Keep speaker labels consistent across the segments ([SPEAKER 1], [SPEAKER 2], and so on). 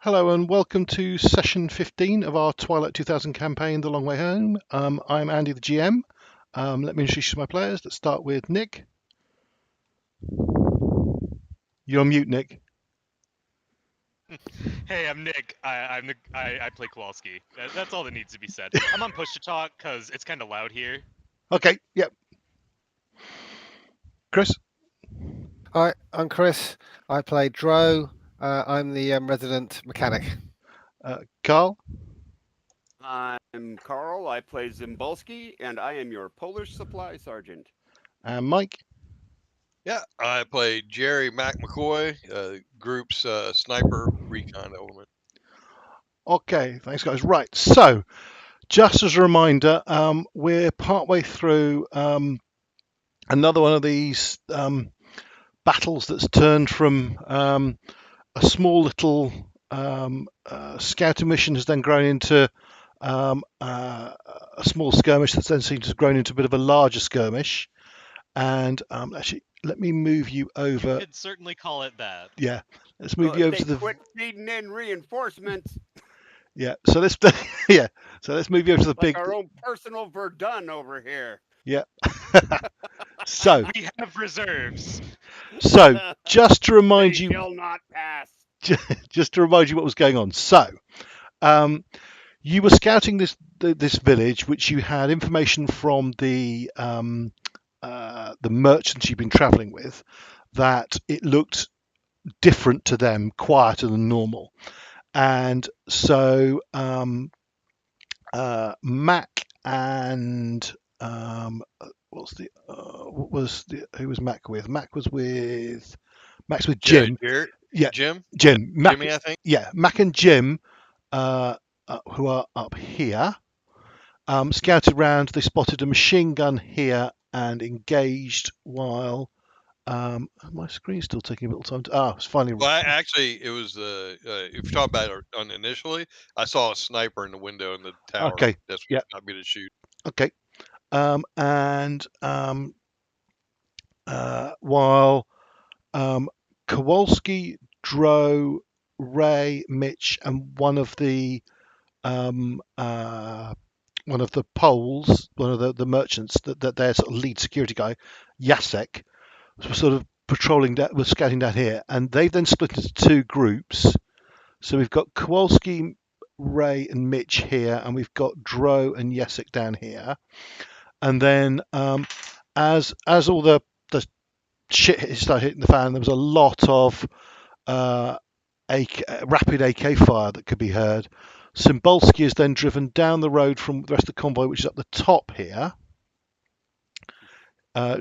[SPEAKER 1] Hello and welcome to session 15 of our Twilight 2000 campaign, The Long Way Home. I'm Andy, the GM. Let me introduce my players. Let's start with Nick. You're on mute, Nick.
[SPEAKER 2] Hey, I'm Nick. I play Kowalski. That's all that needs to be said. I'm on push to talk because it's kind of loud here.
[SPEAKER 1] Okay, yep. Chris.
[SPEAKER 3] Hi, I'm Chris. I play Dro. I'm the resident mechanic.
[SPEAKER 1] Carl.
[SPEAKER 4] I'm Carl. I play Zimbalski, and I am your Polish supply sergeant.
[SPEAKER 1] And Mike.
[SPEAKER 5] Yeah, I play Jerry McCoy, group's sniper recon element.
[SPEAKER 1] Okay, thanks guys. Right, so just as a reminder, we're partway through another one of these battles that's turned from a small little scouting mission has then grown into a small skirmish that's then seems to have grown into a bit of a larger skirmish. And actually, let me move you over.
[SPEAKER 2] You could certainly call it that.
[SPEAKER 1] Yeah, let's move you over
[SPEAKER 4] They
[SPEAKER 1] to the.
[SPEAKER 4] quit feeding in reinforcements.
[SPEAKER 1] Yeah, so let's let's move you over to the
[SPEAKER 4] like
[SPEAKER 1] big.
[SPEAKER 4] Our own personal Verdun over here.
[SPEAKER 1] Yeah. So
[SPEAKER 2] we have reserves.
[SPEAKER 1] So just to remind you,
[SPEAKER 4] shall not pass.
[SPEAKER 1] Just to remind you what was going on. So, you were scouting this village, which you had information from the merchants you've been travelling with, that it looked different to them, quieter than normal, and so Mac and who was Mac with? Mac's with Jim.
[SPEAKER 5] Yeah, Jim.
[SPEAKER 1] Mac,
[SPEAKER 5] Jimmy, I think.
[SPEAKER 1] Yeah, Mac and Jim, who are up here, scouted round. They spotted a machine gun here and engaged while. My screen's still taking a little time. It's finally.
[SPEAKER 5] Well, it was if you're talking about it on initially, I saw a sniper in the window in the tower.
[SPEAKER 1] Okay.
[SPEAKER 5] That's what got me to shoot.
[SPEAKER 1] Okay. While Kowalski, Dro, Ray, Mitch, and one of the Poles, one of the merchants, that their sort of lead security guy, Jacek, was sort of was scouting down here, and they've then split into two groups. So we've got Kowalski, Ray, and Mitch here, and we've got Dro and Jacek down here. And then as all the shit started hitting the fan, there was a lot of rapid AK fire that could be heard. Zimbalski is then driven down the road from the rest of the convoy, which is up the top here.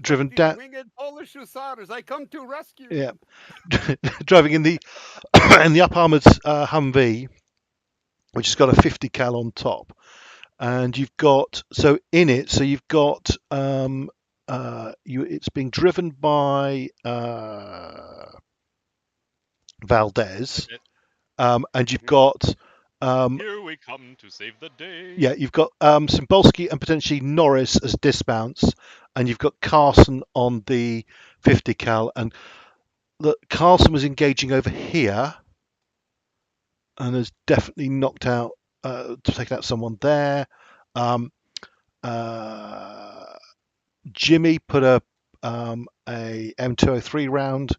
[SPEAKER 1] Driven down.
[SPEAKER 4] Winged Polish hussars, I come to rescue.
[SPEAKER 1] Yeah, driving in the up-armoured Humvee, which has got a 50 cal on top, and you've got it's being driven by Valdez, and you've got.
[SPEAKER 2] Here we come to save the day.
[SPEAKER 1] Yeah, you've got Zimbalski and potentially Norris as dismounts, and you've got Carson on the 50 cal, and Carson was engaging over here, and has definitely knocked out, taken out someone there. Jimmy put a M203 round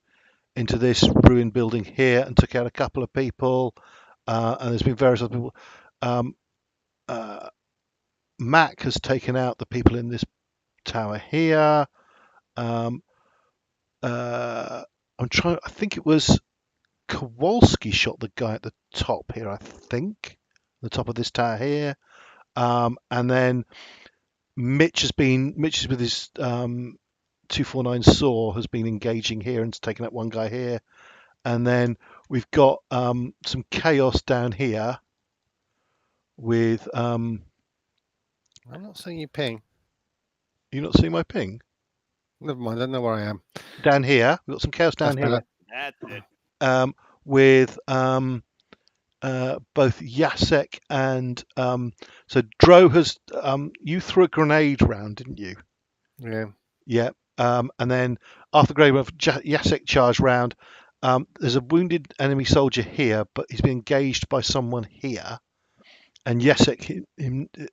[SPEAKER 1] into this ruined building here and took out a couple of people. And there's been various other people. Mac has taken out the people in this tower here. I think it was Kowalski shot the guy at the top here, I think. The top of this tower here. And then Mitch is with his 249 saw, has been engaging here and taken out one guy here. And then we've got some chaos down here with.
[SPEAKER 3] I'm not seeing you ping.
[SPEAKER 1] You're not seeing my ping?
[SPEAKER 3] Never mind, I don't know where I am.
[SPEAKER 1] Down here. We've got some chaos down here.
[SPEAKER 4] That's it.
[SPEAKER 1] With both Jacek and. So Dro has. You threw a grenade round, didn't you?
[SPEAKER 3] Yeah.
[SPEAKER 1] Yeah. And then after the grenade, Jacek charged round. there's a wounded enemy soldier here, but he's been engaged by someone here. And Jacek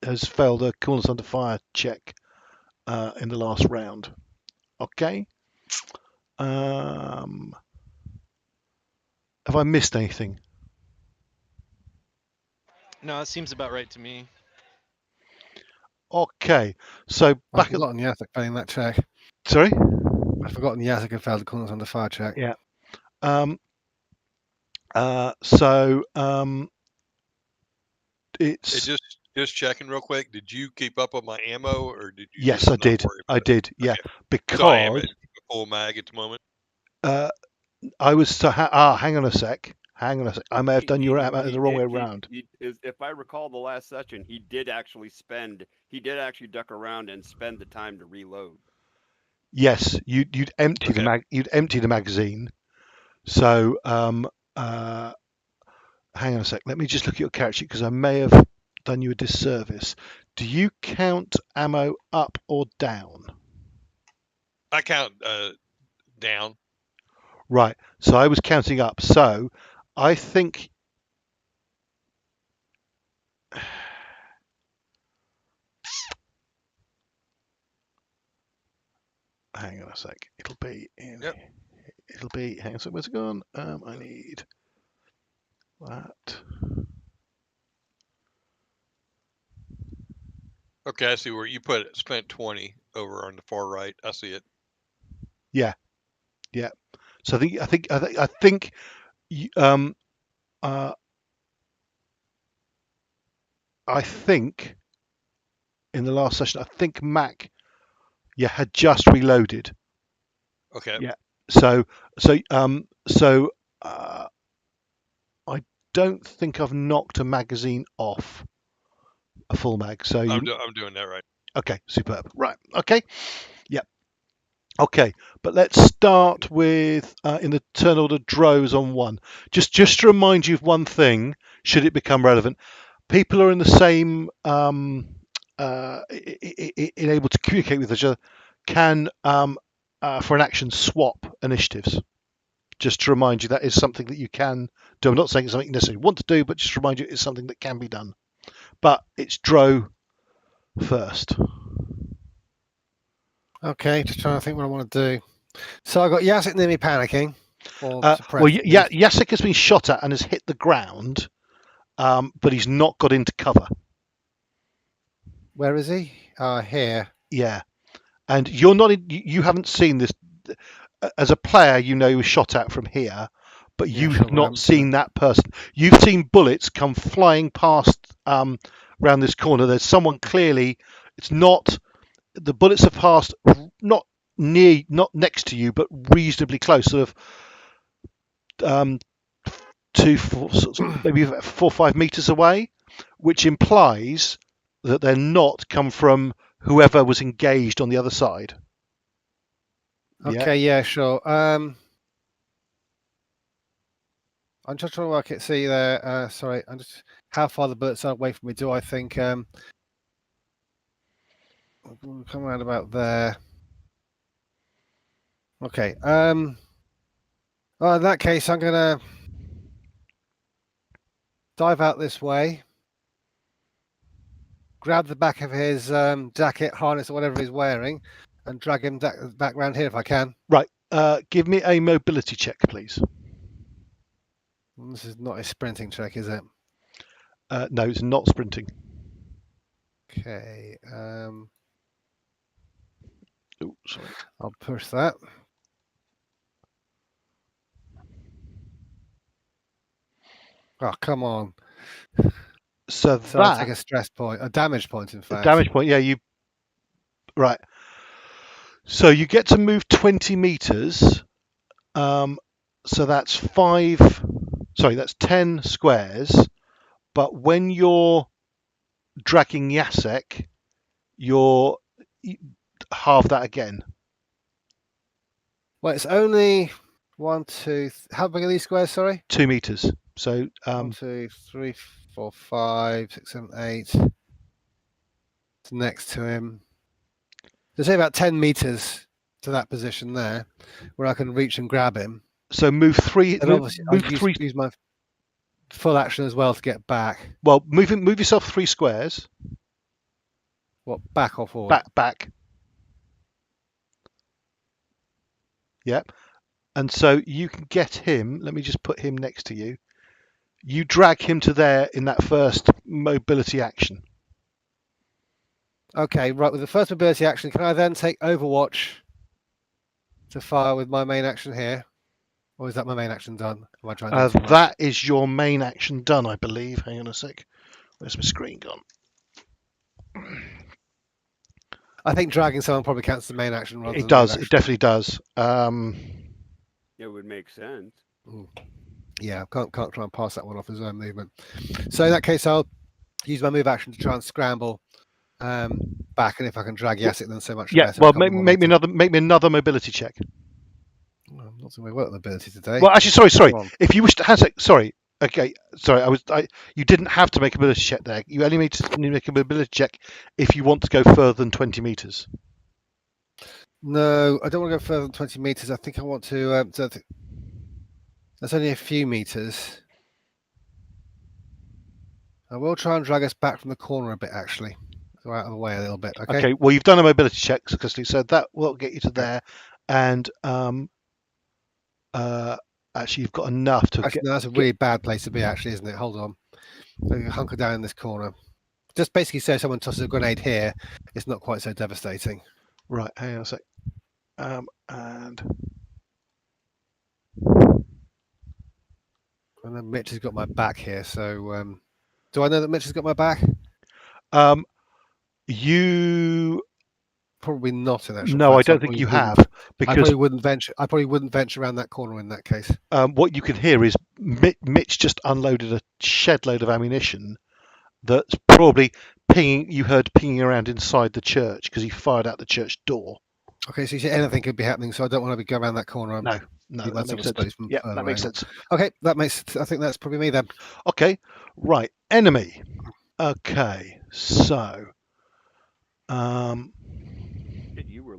[SPEAKER 1] has failed a coolness under fire check in the last round. Okay. Have I missed anything?
[SPEAKER 2] No, it seems about right to me.
[SPEAKER 1] Okay. So
[SPEAKER 3] I've
[SPEAKER 1] back at
[SPEAKER 3] forgotten Jacek failing that check.
[SPEAKER 1] sorry.
[SPEAKER 3] I've forgotten Jacek had failed the corners under fire check.
[SPEAKER 1] Yeah. It's
[SPEAKER 5] Just checking real quick. Did you keep up on my ammo, or did you?
[SPEAKER 1] yes,
[SPEAKER 5] just
[SPEAKER 1] I
[SPEAKER 5] not
[SPEAKER 1] did.
[SPEAKER 5] worry
[SPEAKER 1] I
[SPEAKER 5] about it?
[SPEAKER 1] did. Yeah,
[SPEAKER 5] Okay. So I am
[SPEAKER 1] because
[SPEAKER 5] at full mag at the moment.
[SPEAKER 1] I was hang on a sec. Hang on a sec. I may have done your ammo the wrong way around.
[SPEAKER 4] If I recall the last session, he did actually duck around and spend the time to reload.
[SPEAKER 1] Yes, you'd empty
[SPEAKER 5] Okay.
[SPEAKER 1] you'd empty the magazine. So hang on a sec. Let me just look at your character sheet because I may have done you a disservice. Do you count ammo up or down?
[SPEAKER 5] I count down.
[SPEAKER 1] Right. So I was counting up. So I think hang on a sec. It'll be in.
[SPEAKER 5] Yep.
[SPEAKER 1] It'll be. Hang on a sec. Where's it gone? I need that.
[SPEAKER 5] Okay, I see where you put it. Spent 20 over on the far right. I see it.
[SPEAKER 1] Yeah. So I think I think in the last session, I think Mac, had just reloaded.
[SPEAKER 5] Okay.
[SPEAKER 1] Yeah. So I don't think I've knocked a magazine off a full mag. So
[SPEAKER 5] I'm doing that right.
[SPEAKER 1] okay, superb. Right. Okay. Yep. Okay, but let's start with in the turn order drows on 1. Just to remind you of one thing, should it become relevant, people are in the same able to communicate with each other can for an action swap initiatives. Just to remind you that is something that you can do. I'm not saying it's something you necessarily want to do, but just to remind you it's something that can be done. But it's drow first.
[SPEAKER 3] Okay, just trying to think what I want to do. So I got Jacek near me panicking. Or
[SPEAKER 1] Well,
[SPEAKER 3] suppressed.
[SPEAKER 1] Jacek has been shot at and has hit the ground, but he's not got into cover.
[SPEAKER 3] Where is he? Here.
[SPEAKER 1] Yeah, and you're not. You haven't seen this as a player. You know he was shot at from here, but
[SPEAKER 3] Yeah,
[SPEAKER 1] you've
[SPEAKER 3] sure,
[SPEAKER 1] not seen that person. You've seen bullets come flying past round this corner. There's someone clearly. It's not. The bullets have passed not next to you, but reasonably close, sort of maybe 4 or 5 meters away, which implies that they're not come from whoever was engaged on the other side.
[SPEAKER 3] Okay, yeah, sure. I'm just trying to work it. See there. Sorry, I'm just how far the bullets are away from me. Do I think we'll come around about there? Okay. Well, in that case, I'm gonna dive out this way, grab the back of his jacket, harness, or whatever he's wearing, and drag him back round here if I can.
[SPEAKER 1] Right. Give me a mobility check, please.
[SPEAKER 3] This is not a sprinting check, is it?
[SPEAKER 1] No, it's not sprinting.
[SPEAKER 3] Okay.
[SPEAKER 1] Oh, sorry.
[SPEAKER 3] I'll push that. Oh, come on.
[SPEAKER 1] So
[SPEAKER 3] I'll take a stress point, a damage point, in fact.
[SPEAKER 1] Damage point. Yeah, you. Right. So you get to move 20 meters. So that's 5. Sorry, that's 10 squares. But when you're dragging Jacek, you're halve that again.
[SPEAKER 3] Well, it's only 1, 2. How big are these squares? Sorry.
[SPEAKER 1] 2 meters. So
[SPEAKER 3] 1, 2, 3, 4, 5, 6, 7, 8. It's next to him. So say about 10 meters to that position there, where I can reach and grab him.
[SPEAKER 1] So move three.
[SPEAKER 3] And
[SPEAKER 1] Move,
[SPEAKER 3] obviously,
[SPEAKER 1] move
[SPEAKER 3] I'll
[SPEAKER 1] three.
[SPEAKER 3] use my full action as well to get back.
[SPEAKER 1] Well, move yourself 3 squares.
[SPEAKER 3] What, back or forward?
[SPEAKER 1] Back. Yep. And so you can get him. Let me just put him next to you. You drag him to there in that first mobility action.
[SPEAKER 3] Okay, right. With the first mobility action, can I then take Overwatch to fire with my main action here? Or is that my main action done? Am I trying to do too much?
[SPEAKER 1] That is your main action done, I believe. Hang on a sec. Where's my screen gone?
[SPEAKER 3] I think dragging someone probably counts the main action rather
[SPEAKER 1] It
[SPEAKER 3] than
[SPEAKER 1] does.
[SPEAKER 3] the main
[SPEAKER 1] It
[SPEAKER 3] action.
[SPEAKER 1] definitely does.
[SPEAKER 4] It would make sense.
[SPEAKER 3] Yeah, can't try and pass that one off as own movement. So in that case, I'll use my move action to try and scramble back, and if I can drag Yassik, then so much the
[SPEAKER 1] Yeah.
[SPEAKER 3] better.
[SPEAKER 1] Well,
[SPEAKER 3] A couple more
[SPEAKER 1] make me
[SPEAKER 3] meters.
[SPEAKER 1] another mobility check.
[SPEAKER 3] Well, I'm not doing very well at the ability today.
[SPEAKER 1] Well, actually, sorry.
[SPEAKER 3] Come on.
[SPEAKER 1] If you wish to, Hansek, sorry. Okay, sorry. You didn't have to make a mobility check there. You only need to make a mobility check if you want to go further than 20 meters.
[SPEAKER 3] No, I don't want to go further than 20 meters. I think I want to. That's only a few meters. I will try and drag us back from the corner a bit, actually. Go out of the way a little bit. Okay.
[SPEAKER 1] Okay. Well, you've done a mobility check successfully, so that will get you to there. And actually, you've got enough to
[SPEAKER 3] Actually,
[SPEAKER 1] get.
[SPEAKER 3] no, that's a really bad place to be, actually, isn't it? Hold on. So you hunker down in this corner. Just basically say someone tosses a grenade here, it's not quite so devastating.
[SPEAKER 1] Right. Hang on a sec. And
[SPEAKER 3] then Mitch has got my back here, so do I know that Mitch has got my back?
[SPEAKER 1] you.
[SPEAKER 3] Probably not in actual
[SPEAKER 1] No,
[SPEAKER 3] fact,
[SPEAKER 1] I
[SPEAKER 3] so
[SPEAKER 1] don't think you have,
[SPEAKER 3] I
[SPEAKER 1] because
[SPEAKER 3] probably wouldn't venture. I probably wouldn't venture around that corner in that case.
[SPEAKER 1] what you can hear is Mitch just unloaded a shed load of ammunition that's probably pinging. You heard pinging around inside the church because he fired out the church door.
[SPEAKER 3] Okay, so you see anything could be happening, so I don't want to be going around that corner.
[SPEAKER 1] No,
[SPEAKER 3] keep
[SPEAKER 1] that
[SPEAKER 3] myself
[SPEAKER 1] makes sense.
[SPEAKER 3] exposed from
[SPEAKER 1] Yeah,
[SPEAKER 3] further
[SPEAKER 1] that makes
[SPEAKER 3] angle.
[SPEAKER 1] sense.
[SPEAKER 3] Okay, I think that's probably me then.
[SPEAKER 1] Okay, right, enemy. Okay, so
[SPEAKER 4] You were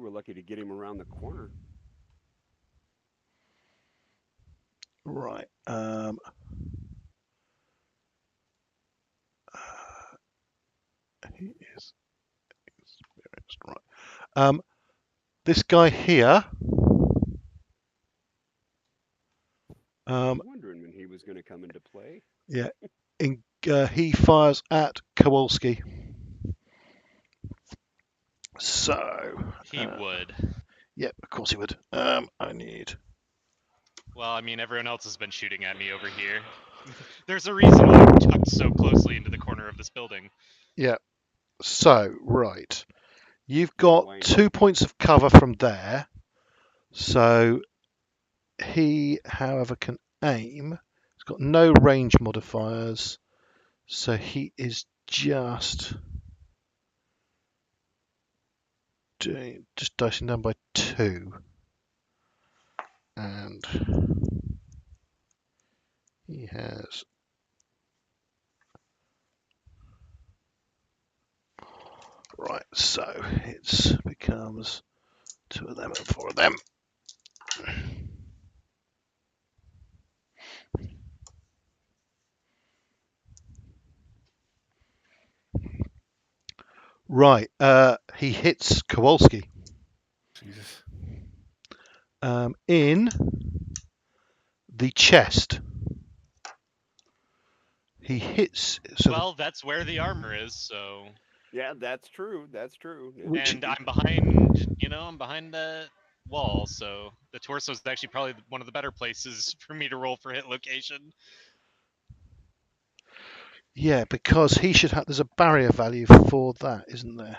[SPEAKER 4] lucky to get him around the corner.
[SPEAKER 1] right. He is experienced, right. This guy here.
[SPEAKER 4] I'm wondering when he was going to come into play.
[SPEAKER 1] Yeah, he fires at Kowalski. So
[SPEAKER 2] He would.
[SPEAKER 1] Yep, of course he would. I need.
[SPEAKER 2] Well, I mean, everyone else has been shooting at me over here. There's a reason why I'm tucked so closely into the corner of this building.
[SPEAKER 1] Yeah. So right, you've got
[SPEAKER 4] Wayne.
[SPEAKER 1] 2 points of cover from there. So he, however, can aim. He's got no range modifiers, so he is just dicing down by 2, and he has. Right, so it becomes 2 of them and 4 of them. Right, he hits Kowalski
[SPEAKER 3] Jesus.
[SPEAKER 1] in the chest. He hits. So
[SPEAKER 2] Well, that's where the armor is, so.
[SPEAKER 4] Yeah, that's true. That's true.
[SPEAKER 2] And I'm behind that wall, so the torso is actually probably one of the better places for me to roll for hit location.
[SPEAKER 1] yeah, because he should have. There's a barrier value for that, isn't there?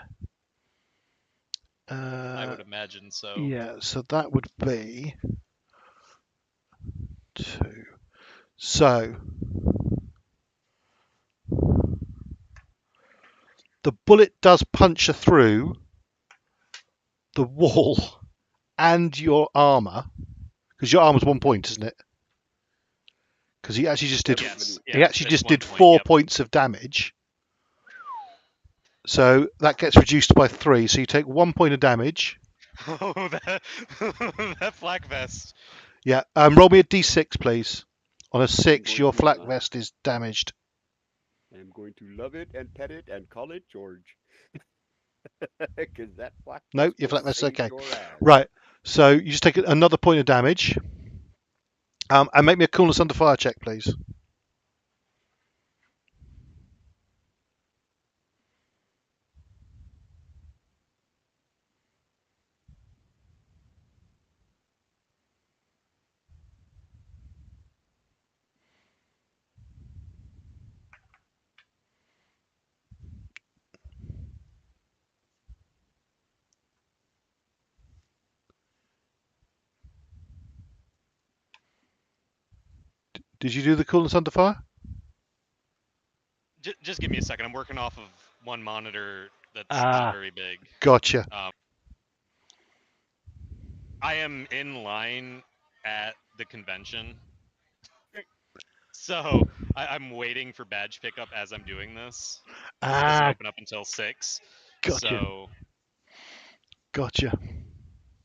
[SPEAKER 2] I would imagine so.
[SPEAKER 1] Yeah, so that would be 2. So the bullet does puncture through the wall and your armor, because your armor's 1 point, isn't it? Because he actually just did.
[SPEAKER 2] Yes,
[SPEAKER 1] He
[SPEAKER 2] yes,
[SPEAKER 1] actually
[SPEAKER 2] it's
[SPEAKER 1] just
[SPEAKER 2] 1
[SPEAKER 1] did
[SPEAKER 2] point,
[SPEAKER 1] 4
[SPEAKER 2] yep.
[SPEAKER 1] points of damage. So that gets reduced by 3. So you take 1 point of damage.
[SPEAKER 2] Oh, that flak vest.
[SPEAKER 1] Yeah. Roll me a d6, please. On a 6,
[SPEAKER 4] going
[SPEAKER 1] your
[SPEAKER 4] to,
[SPEAKER 1] flak vest is damaged.
[SPEAKER 4] I'm going to love it and pet it and call it George. Because that black
[SPEAKER 1] No,
[SPEAKER 4] vest
[SPEAKER 1] your
[SPEAKER 4] will
[SPEAKER 1] flak vest's
[SPEAKER 4] save
[SPEAKER 1] okay.
[SPEAKER 4] your ass.
[SPEAKER 1] Right. So you just take another point of damage. And make me a coolness under fire check, please. Did you do the coolness under fire?
[SPEAKER 2] Just give me a second. I'm working off of one monitor that's
[SPEAKER 1] Ah.
[SPEAKER 2] not very big.
[SPEAKER 1] Gotcha.
[SPEAKER 2] I am in line at the convention, so I'm waiting for badge pickup as I'm doing this. It doesn't open up until 6.
[SPEAKER 1] Gotcha.
[SPEAKER 2] So
[SPEAKER 1] Gotcha.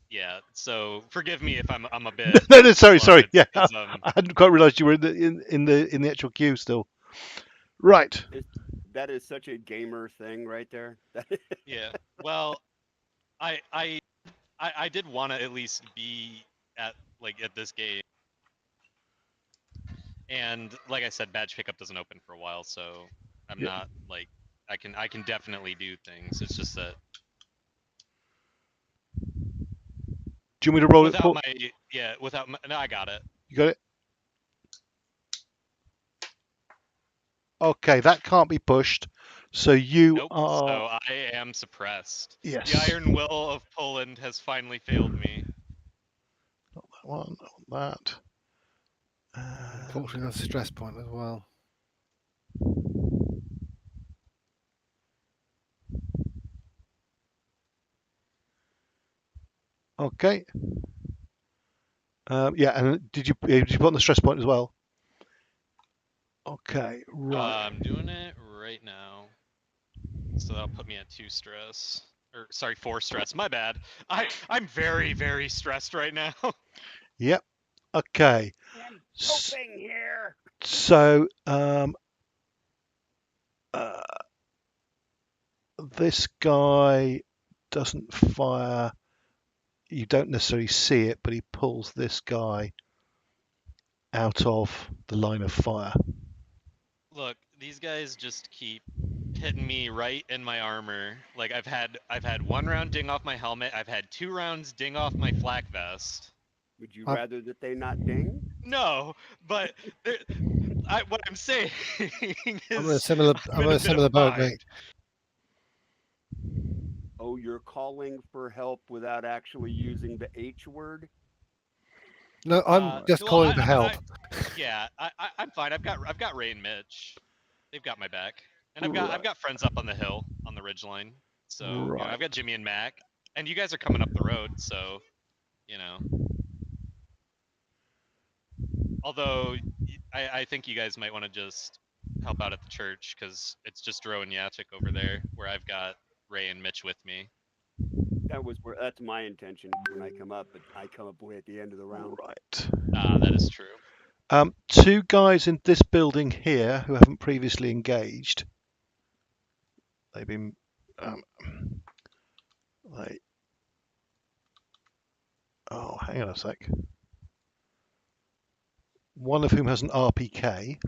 [SPEAKER 2] yeah. So forgive me if I'm a bit.
[SPEAKER 1] No, sorry.
[SPEAKER 2] slow.
[SPEAKER 1] Yeah,
[SPEAKER 2] It's,
[SPEAKER 1] I hadn't quite realised you were in the actual queue still. Right.
[SPEAKER 4] That is such a gamer thing right there.
[SPEAKER 2] yeah. Well, I did want to at least be at this game, and like I said, badge pickup doesn't open for a while, so I'm
[SPEAKER 1] Yeah.
[SPEAKER 2] not like I can definitely do things. It's just that
[SPEAKER 1] Do you want me to roll it?
[SPEAKER 2] without my no, I got it.
[SPEAKER 1] You got it. Okay, that can't be pushed. So you
[SPEAKER 2] Nope.
[SPEAKER 1] are.
[SPEAKER 2] So I am suppressed.
[SPEAKER 1] Yes.
[SPEAKER 2] The iron will of Poland has finally failed me.
[SPEAKER 1] Not that one. Not that.
[SPEAKER 3] Unfortunately, that's a stress point as well.
[SPEAKER 1] Okay. Yeah, and did you put on the stress point as well? Okay, right.
[SPEAKER 2] I'm doing it right now. So that'll put me at 2 stress. Or sorry, 4 stress. My bad. I'm very, very stressed right now.
[SPEAKER 1] Yep. Okay.
[SPEAKER 4] I'm hoping here.
[SPEAKER 1] So this guy doesn't fire. You don't necessarily see it, but he pulls this guy out of the line of fire.
[SPEAKER 2] Look, these guys just keep hitting me right in my armor. Like I've had 1 round ding off my helmet. I've had 2 rounds ding off my flak vest.
[SPEAKER 4] Would you
[SPEAKER 3] I-
[SPEAKER 4] rather that they not ding?
[SPEAKER 2] No, but what I'm saying is
[SPEAKER 3] I'm in a similar boat,
[SPEAKER 2] bind.
[SPEAKER 3] mate.
[SPEAKER 4] Oh, you're calling for help without actually using the H word?
[SPEAKER 3] No, I'm just
[SPEAKER 2] well,
[SPEAKER 3] calling for help.
[SPEAKER 2] I'm fine. I've got Ray and Mitch. They've got my back, and I've got friends up on the hill on the ridgeline. So you know, I've got Jimmy and Mac, and you guys are coming up the road. So you know, although I think you guys might want to just help out at the church because it's just Dro and Yachik over there, where I've got Ray and Mitch with me.
[SPEAKER 4] That's my intention when I come up, but I come up way at the end of the round.
[SPEAKER 1] Right.
[SPEAKER 2] That is true.
[SPEAKER 1] 2 guys in this building here who haven't previously engaged. They've been. Oh, hang on a sec. One of whom has an RPK.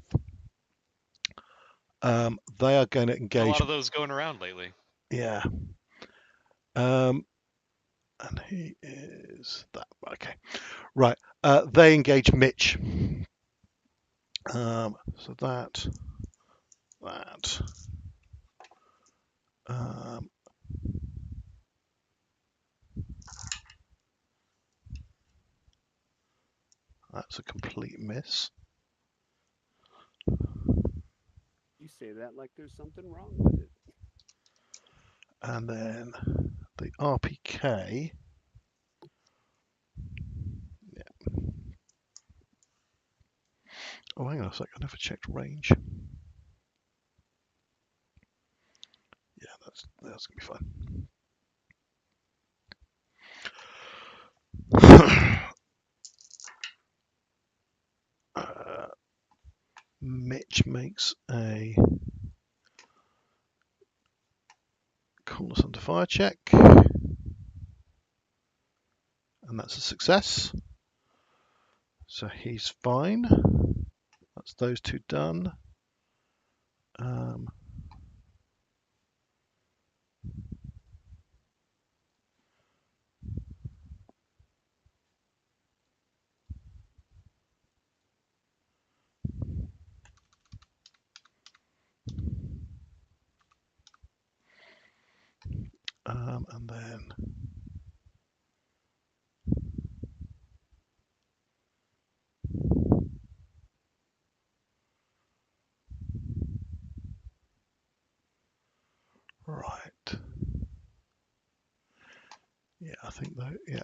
[SPEAKER 1] They are going to engage.
[SPEAKER 2] A lot of those going around lately.
[SPEAKER 1] Yeah. And he is that. Okay. Right. They engage Mitch. So that. That's a complete miss.
[SPEAKER 4] You say that like there's something wrong with it.
[SPEAKER 1] And then the RPK. Yeah. Oh, hang on a sec. I never checked range. Yeah, that's gonna be fine. Mitch makes a coolness under fire check. And that's a success. So he's fine. That's those two done. And then right. Yeah, I think though. Yeah.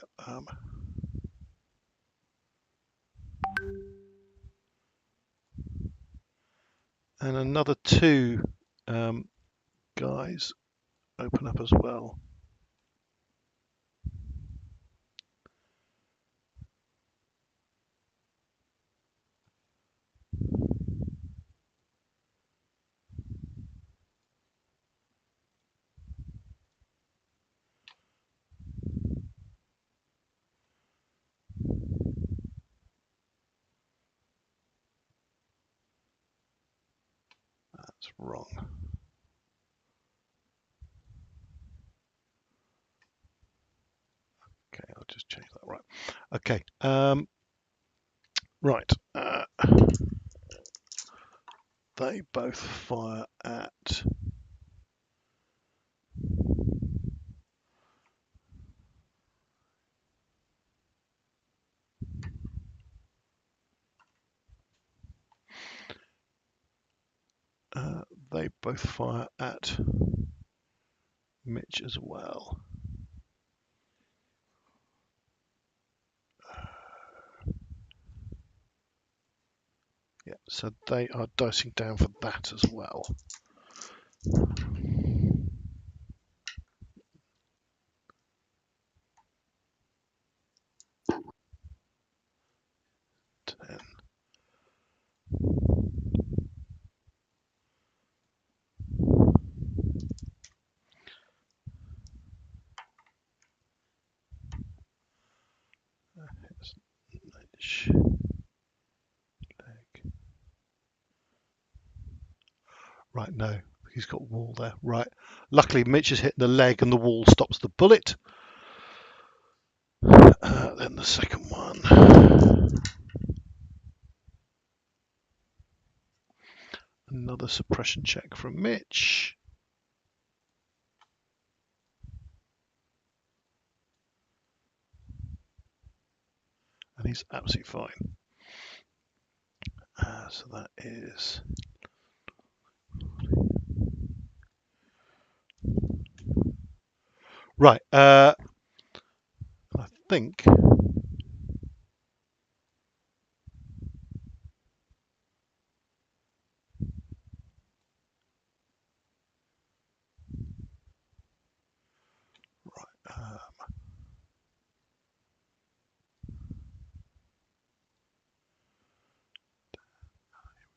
[SPEAKER 1] And another two guys open up as well. That's wrong. Okay, I'll just change that. Right. Okay. Right. They both fire at Mitch as well. Yeah, so they are dicing down for that as well. Ten. Mitch. Leg. Right, no, he's got wall there. Right. Luckily, Mitch has hit the leg and the wall stops the bullet. Then the second one. Another suppression check from Mitch. And he's absolutely fine. So that is right. I think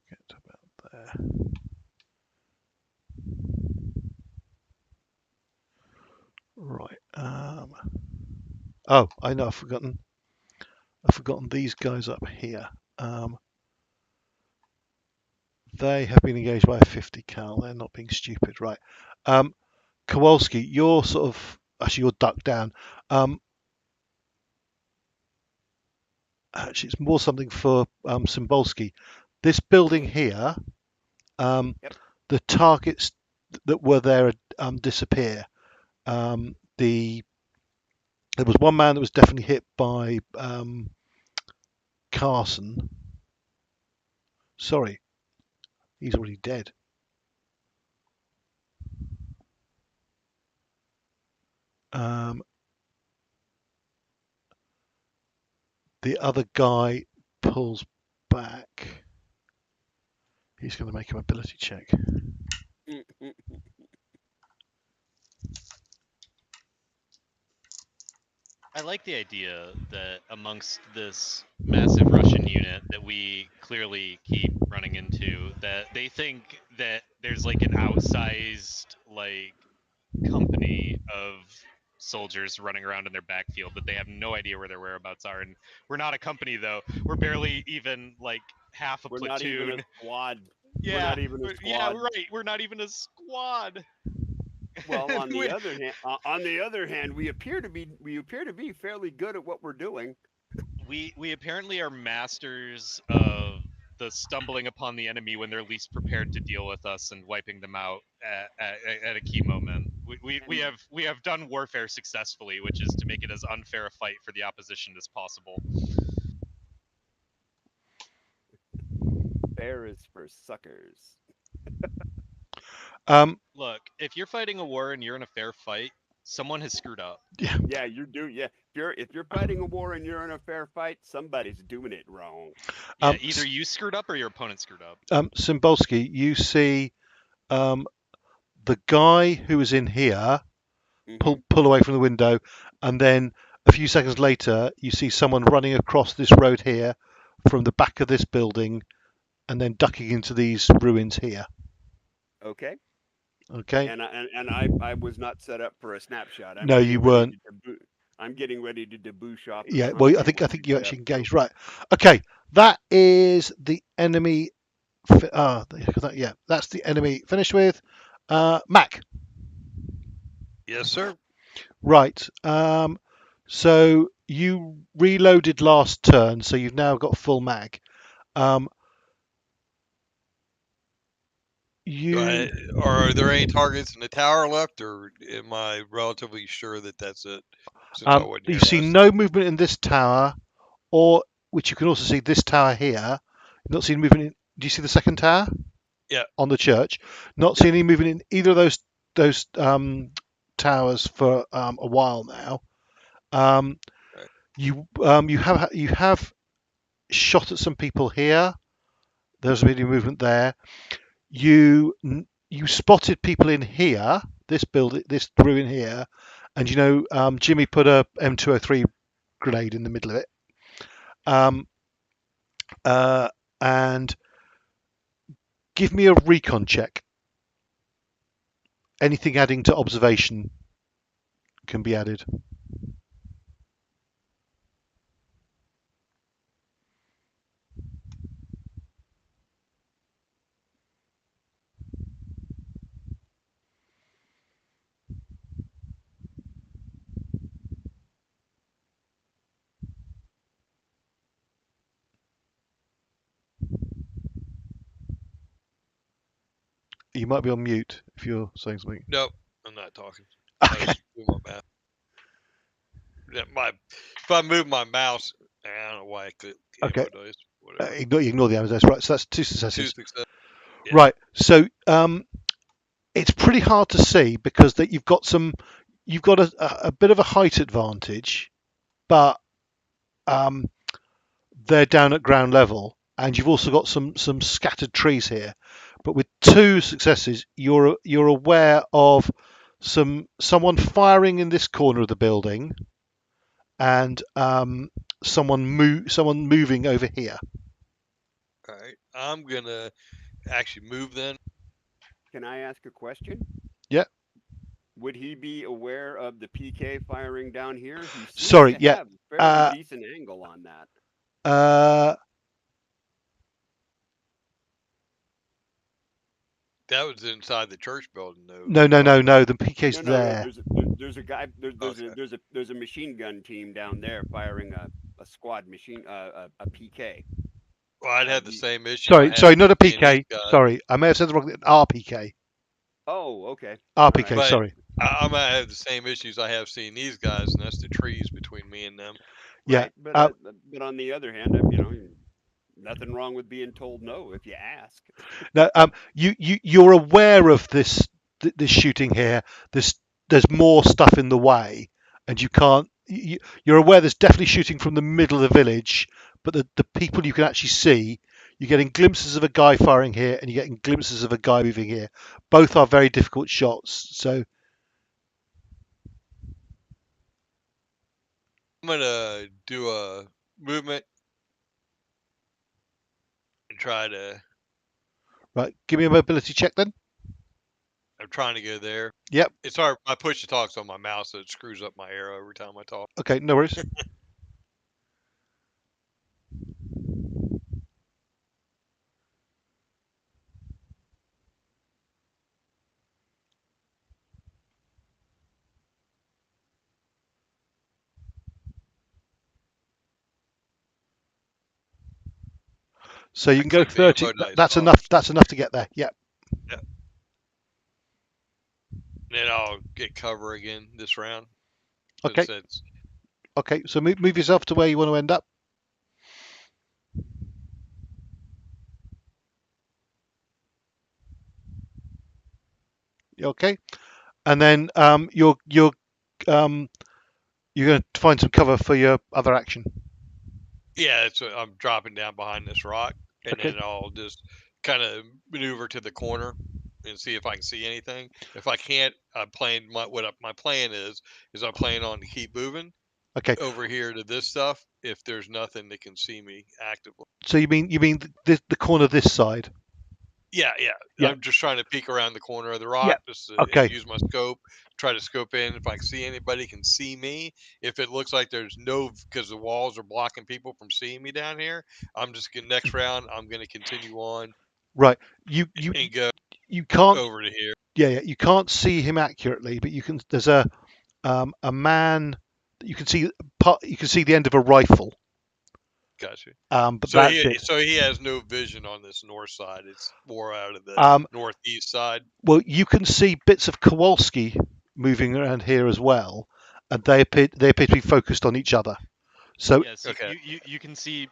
[SPEAKER 1] get to about there. Right. Oh, I know. I've forgotten these guys up here. They have been engaged by a 50 cal. They're not being stupid, right? Kowalski, you're sort of actually you're ducked down. Actually, it's more something for Cymbalski. This building here,
[SPEAKER 4] Yep.
[SPEAKER 1] the targets that were there disappear. There was one man that was definitely hit by Carson. Sorry, he's already dead. The other guy pulls back. He's going to make a mobility check.
[SPEAKER 2] I like the idea that amongst this massive Russian unit that we clearly keep running into, that they think that there's like an outsized like company of soldiers running around in their backfield, but they have no idea where their whereabouts are. And we're not a company though. We're barely even like half a
[SPEAKER 4] We're
[SPEAKER 2] platoon.
[SPEAKER 4] not even a squad.
[SPEAKER 2] Yeah,
[SPEAKER 4] We're not even a
[SPEAKER 2] yeah,
[SPEAKER 4] squad.
[SPEAKER 2] right. We're not even a squad.
[SPEAKER 4] Well, on
[SPEAKER 2] We-
[SPEAKER 4] the other hand, we appear to be fairly good at what we're doing.
[SPEAKER 2] we apparently are masters of the stumbling upon the enemy when they're least prepared to deal with us and wiping them out at a key moment. We have done warfare successfully, which is to make it as unfair a fight for the opposition as possible.
[SPEAKER 4] Fair is for suckers.
[SPEAKER 2] Look, if you're fighting a war and you're in a fair fight, someone has screwed up.
[SPEAKER 4] Yeah, yeah. If you're fighting a war and you're in a fair fight, somebody's doing it wrong.
[SPEAKER 2] Yeah, either you screwed up or your opponent screwed up.
[SPEAKER 1] Cymbalski, you see the guy who was in here
[SPEAKER 4] Mhm.
[SPEAKER 1] pull away from the window, and then a few seconds later you see someone running across this road here from the back of this building and then ducking into these ruins here.
[SPEAKER 4] Okay.
[SPEAKER 1] Okay.
[SPEAKER 4] And I was not set up for a snapshot.
[SPEAKER 1] No, you weren't.
[SPEAKER 4] I'm getting ready to debouche off.
[SPEAKER 1] Yeah,
[SPEAKER 4] the
[SPEAKER 1] well, I
[SPEAKER 4] hunt
[SPEAKER 1] think you actually
[SPEAKER 4] table.
[SPEAKER 1] engaged. Right. Okay, that is the enemy. Yeah, that's the enemy finished with. Mac.
[SPEAKER 5] Yes, sir.
[SPEAKER 1] Right. So you reloaded last turn, so you've now got full mag.
[SPEAKER 5] Are there any targets in the tower left, or am I relatively sure that that's it? Since I wasn't here
[SPEAKER 1] You see
[SPEAKER 5] last
[SPEAKER 1] no movement in this tower, or which you can also see this tower here. You've not seen movement in. Do you see the second tower?
[SPEAKER 5] Yeah.
[SPEAKER 1] On the church. Not seen any movement in either of those towers for a while now.
[SPEAKER 5] Right.
[SPEAKER 1] You have shot at some people here. There's a bit of movement there. You spotted people in here, this ruin here, and Jimmy put a M203 grenade in the middle of it. And give me a recon check. Anything adding to observation can be added. You might be on mute if you're saying something.
[SPEAKER 5] Nope, I'm not talking. I just move my mouse. Yeah, if I move my mouse, I don't know why I click.
[SPEAKER 1] Okay.
[SPEAKER 5] Whatever.
[SPEAKER 1] Ignore the ammo dice. Right, so that's 2 successes.
[SPEAKER 5] 2 success. Yeah.
[SPEAKER 1] Right, so it's pretty hard to see because you've got a bit of a height advantage, but they're down at ground level, and you've also got some scattered trees here. But with 2 successes, you're aware of someone firing in this corner of the building, and someone moving over here.
[SPEAKER 5] All right, I'm gonna actually move then.
[SPEAKER 4] Can I ask a question?
[SPEAKER 1] Yeah.
[SPEAKER 4] Would he be aware of the PK firing down here? He seems
[SPEAKER 1] Sorry,
[SPEAKER 4] to
[SPEAKER 1] yeah.
[SPEAKER 4] have a fairly decent angle on that.
[SPEAKER 5] That was inside the church building, though.
[SPEAKER 1] No. The PK's there.
[SPEAKER 4] There's a guy. There's a machine gun team down there firing a squad machine a PK.
[SPEAKER 5] Well, I'd have the same issue.
[SPEAKER 1] Sorry, not a PK. Sorry, I may have said the wrong thing. RPK.
[SPEAKER 4] Oh, okay.
[SPEAKER 1] RPK.
[SPEAKER 5] Right.
[SPEAKER 1] Sorry.
[SPEAKER 5] I might have the same issues I have seeing these guys, and that's the trees between me and them.
[SPEAKER 1] Yeah.
[SPEAKER 4] Right, but on the other hand, nothing wrong with being told no if you ask.
[SPEAKER 1] No. You're aware of this shooting here. There's more stuff in the way, and you can't. You're aware there's definitely shooting from the middle of the village, but the people you can actually see, you're getting glimpses of a guy firing here, and you're getting glimpses of a guy moving here. Both are very difficult shots. So
[SPEAKER 5] I'm gonna do a movement try to.
[SPEAKER 1] Right, give me a mobility check then.
[SPEAKER 5] I'm trying to go there.
[SPEAKER 1] Yep.
[SPEAKER 5] It's hard. I push the talks on my mouse, so it screws up my arrow every time I talk.
[SPEAKER 1] Okay, no worries. So you
[SPEAKER 5] I
[SPEAKER 1] can go
[SPEAKER 5] click the
[SPEAKER 1] 30.
[SPEAKER 5] info dice
[SPEAKER 1] That's
[SPEAKER 5] off.
[SPEAKER 1] enough. That's enough to get there. Yep.
[SPEAKER 5] Then I'll get cover again this round.
[SPEAKER 1] Okay.
[SPEAKER 5] Since it's,
[SPEAKER 1] Okay. So move yourself to where you want to end up. Okay. And then you're going to find some cover for your other action.
[SPEAKER 5] yeah, I'm dropping down behind this rock, and
[SPEAKER 1] Okay.
[SPEAKER 5] then I'll just kind of maneuver to the corner and see if I can see anything. If I can't, I'm playing my plan is I'm planning on to keep moving
[SPEAKER 1] Okay.
[SPEAKER 5] over here to this stuff if there's nothing that can see me actively.
[SPEAKER 1] So you mean the corner this side?
[SPEAKER 5] Yeah.
[SPEAKER 1] Yeah.
[SPEAKER 5] I'm just trying to peek around the corner of the rock,
[SPEAKER 1] Yeah.
[SPEAKER 5] just to
[SPEAKER 1] Okay.
[SPEAKER 5] use my scope, try to scope in. If I can see anybody can see me. If it looks like there's because the walls are blocking people from seeing me down here, I'm just gonna next round. I'm gonna continue on
[SPEAKER 1] Right. You can't.
[SPEAKER 5] over to here.
[SPEAKER 1] Yeah. You can't see him accurately, but you can. There's a man that you can see. You can see the end of a rifle.
[SPEAKER 5] Gotcha.
[SPEAKER 1] But that's it.
[SPEAKER 5] So he has no vision on this north side. It's more out of the northeast side.
[SPEAKER 1] Well, you can see bits of Kowalski moving around here as well, and they appear to be focused on each other. So
[SPEAKER 2] Yes,
[SPEAKER 5] Okay.
[SPEAKER 2] you can see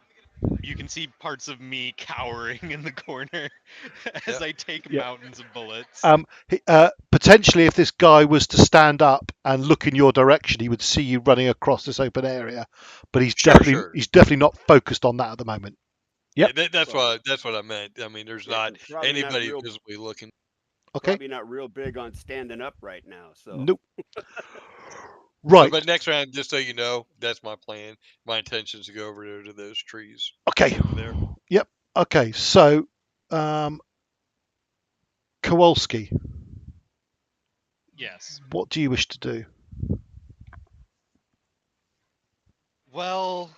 [SPEAKER 2] parts of me cowering in the corner as
[SPEAKER 5] Yep.
[SPEAKER 2] I take
[SPEAKER 1] Yeah.
[SPEAKER 2] mountains of bullets.
[SPEAKER 1] potentially, if this guy was to stand up and look in your direction, he would see you running across this open area. But he's definitely not focused on that at the moment. Yep.
[SPEAKER 5] Yeah, that's what I meant. I mean, there's not anybody visibly looking.
[SPEAKER 1] Okay.
[SPEAKER 4] Probably not real big on standing up right now. So
[SPEAKER 1] Nope. Right.
[SPEAKER 5] But next round, just so you know, that's my plan. My intention is to go over there to those trees.
[SPEAKER 1] Okay.
[SPEAKER 5] Over there.
[SPEAKER 1] Yep. Okay. So, Kowalski,
[SPEAKER 2] Yes.
[SPEAKER 1] what do you wish to do?
[SPEAKER 2] Well,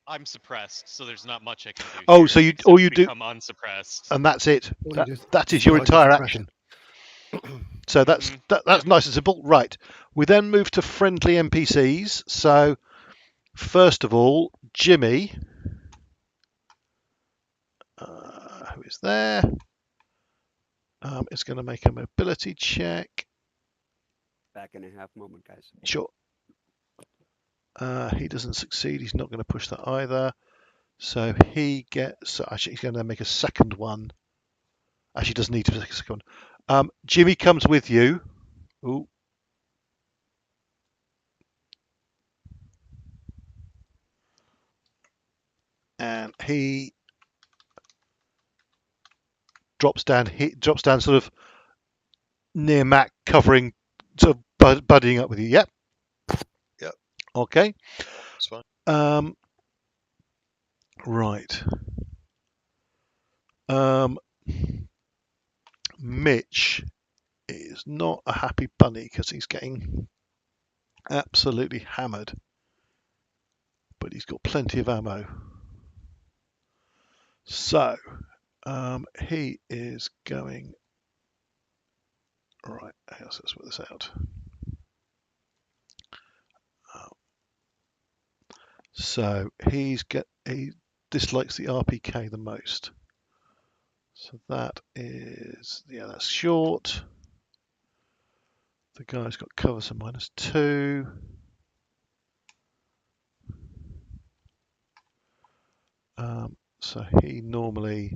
[SPEAKER 2] I'm suppressed, so there's not much I can do.
[SPEAKER 1] Oh,
[SPEAKER 2] here
[SPEAKER 1] so you
[SPEAKER 2] except
[SPEAKER 1] all you do,
[SPEAKER 2] become unsuppressed.
[SPEAKER 1] and that's it.
[SPEAKER 3] All you do
[SPEAKER 1] That is
[SPEAKER 3] is
[SPEAKER 1] your
[SPEAKER 3] find
[SPEAKER 1] entire
[SPEAKER 3] suppression.
[SPEAKER 1] action. So that's nice and simple. Right. We then move to friendly NPCs. So first of all, Jimmy, who is there, is going to make a mobility check.
[SPEAKER 4] back in a half moment, guys.
[SPEAKER 1] Sure. He doesn't succeed. He's not going to push that either. So he gets. So actually, he's going to make a second one. Actually, doesn't need to make a second one. Jimmy comes with you. Ooh. And he drops down. He drops down sort of near Mac, covering, sort of buddying up with you. Yep.
[SPEAKER 5] Yep.
[SPEAKER 1] Okay.
[SPEAKER 5] That's fine.
[SPEAKER 1] Right. Mitch is not a happy bunny because he's getting absolutely hammered, but he's got plenty of ammo. So he is going. Right, let's work this out. So he dislikes the RPK the most. So that is, that's short. The guy's got cover, so -2. So he normally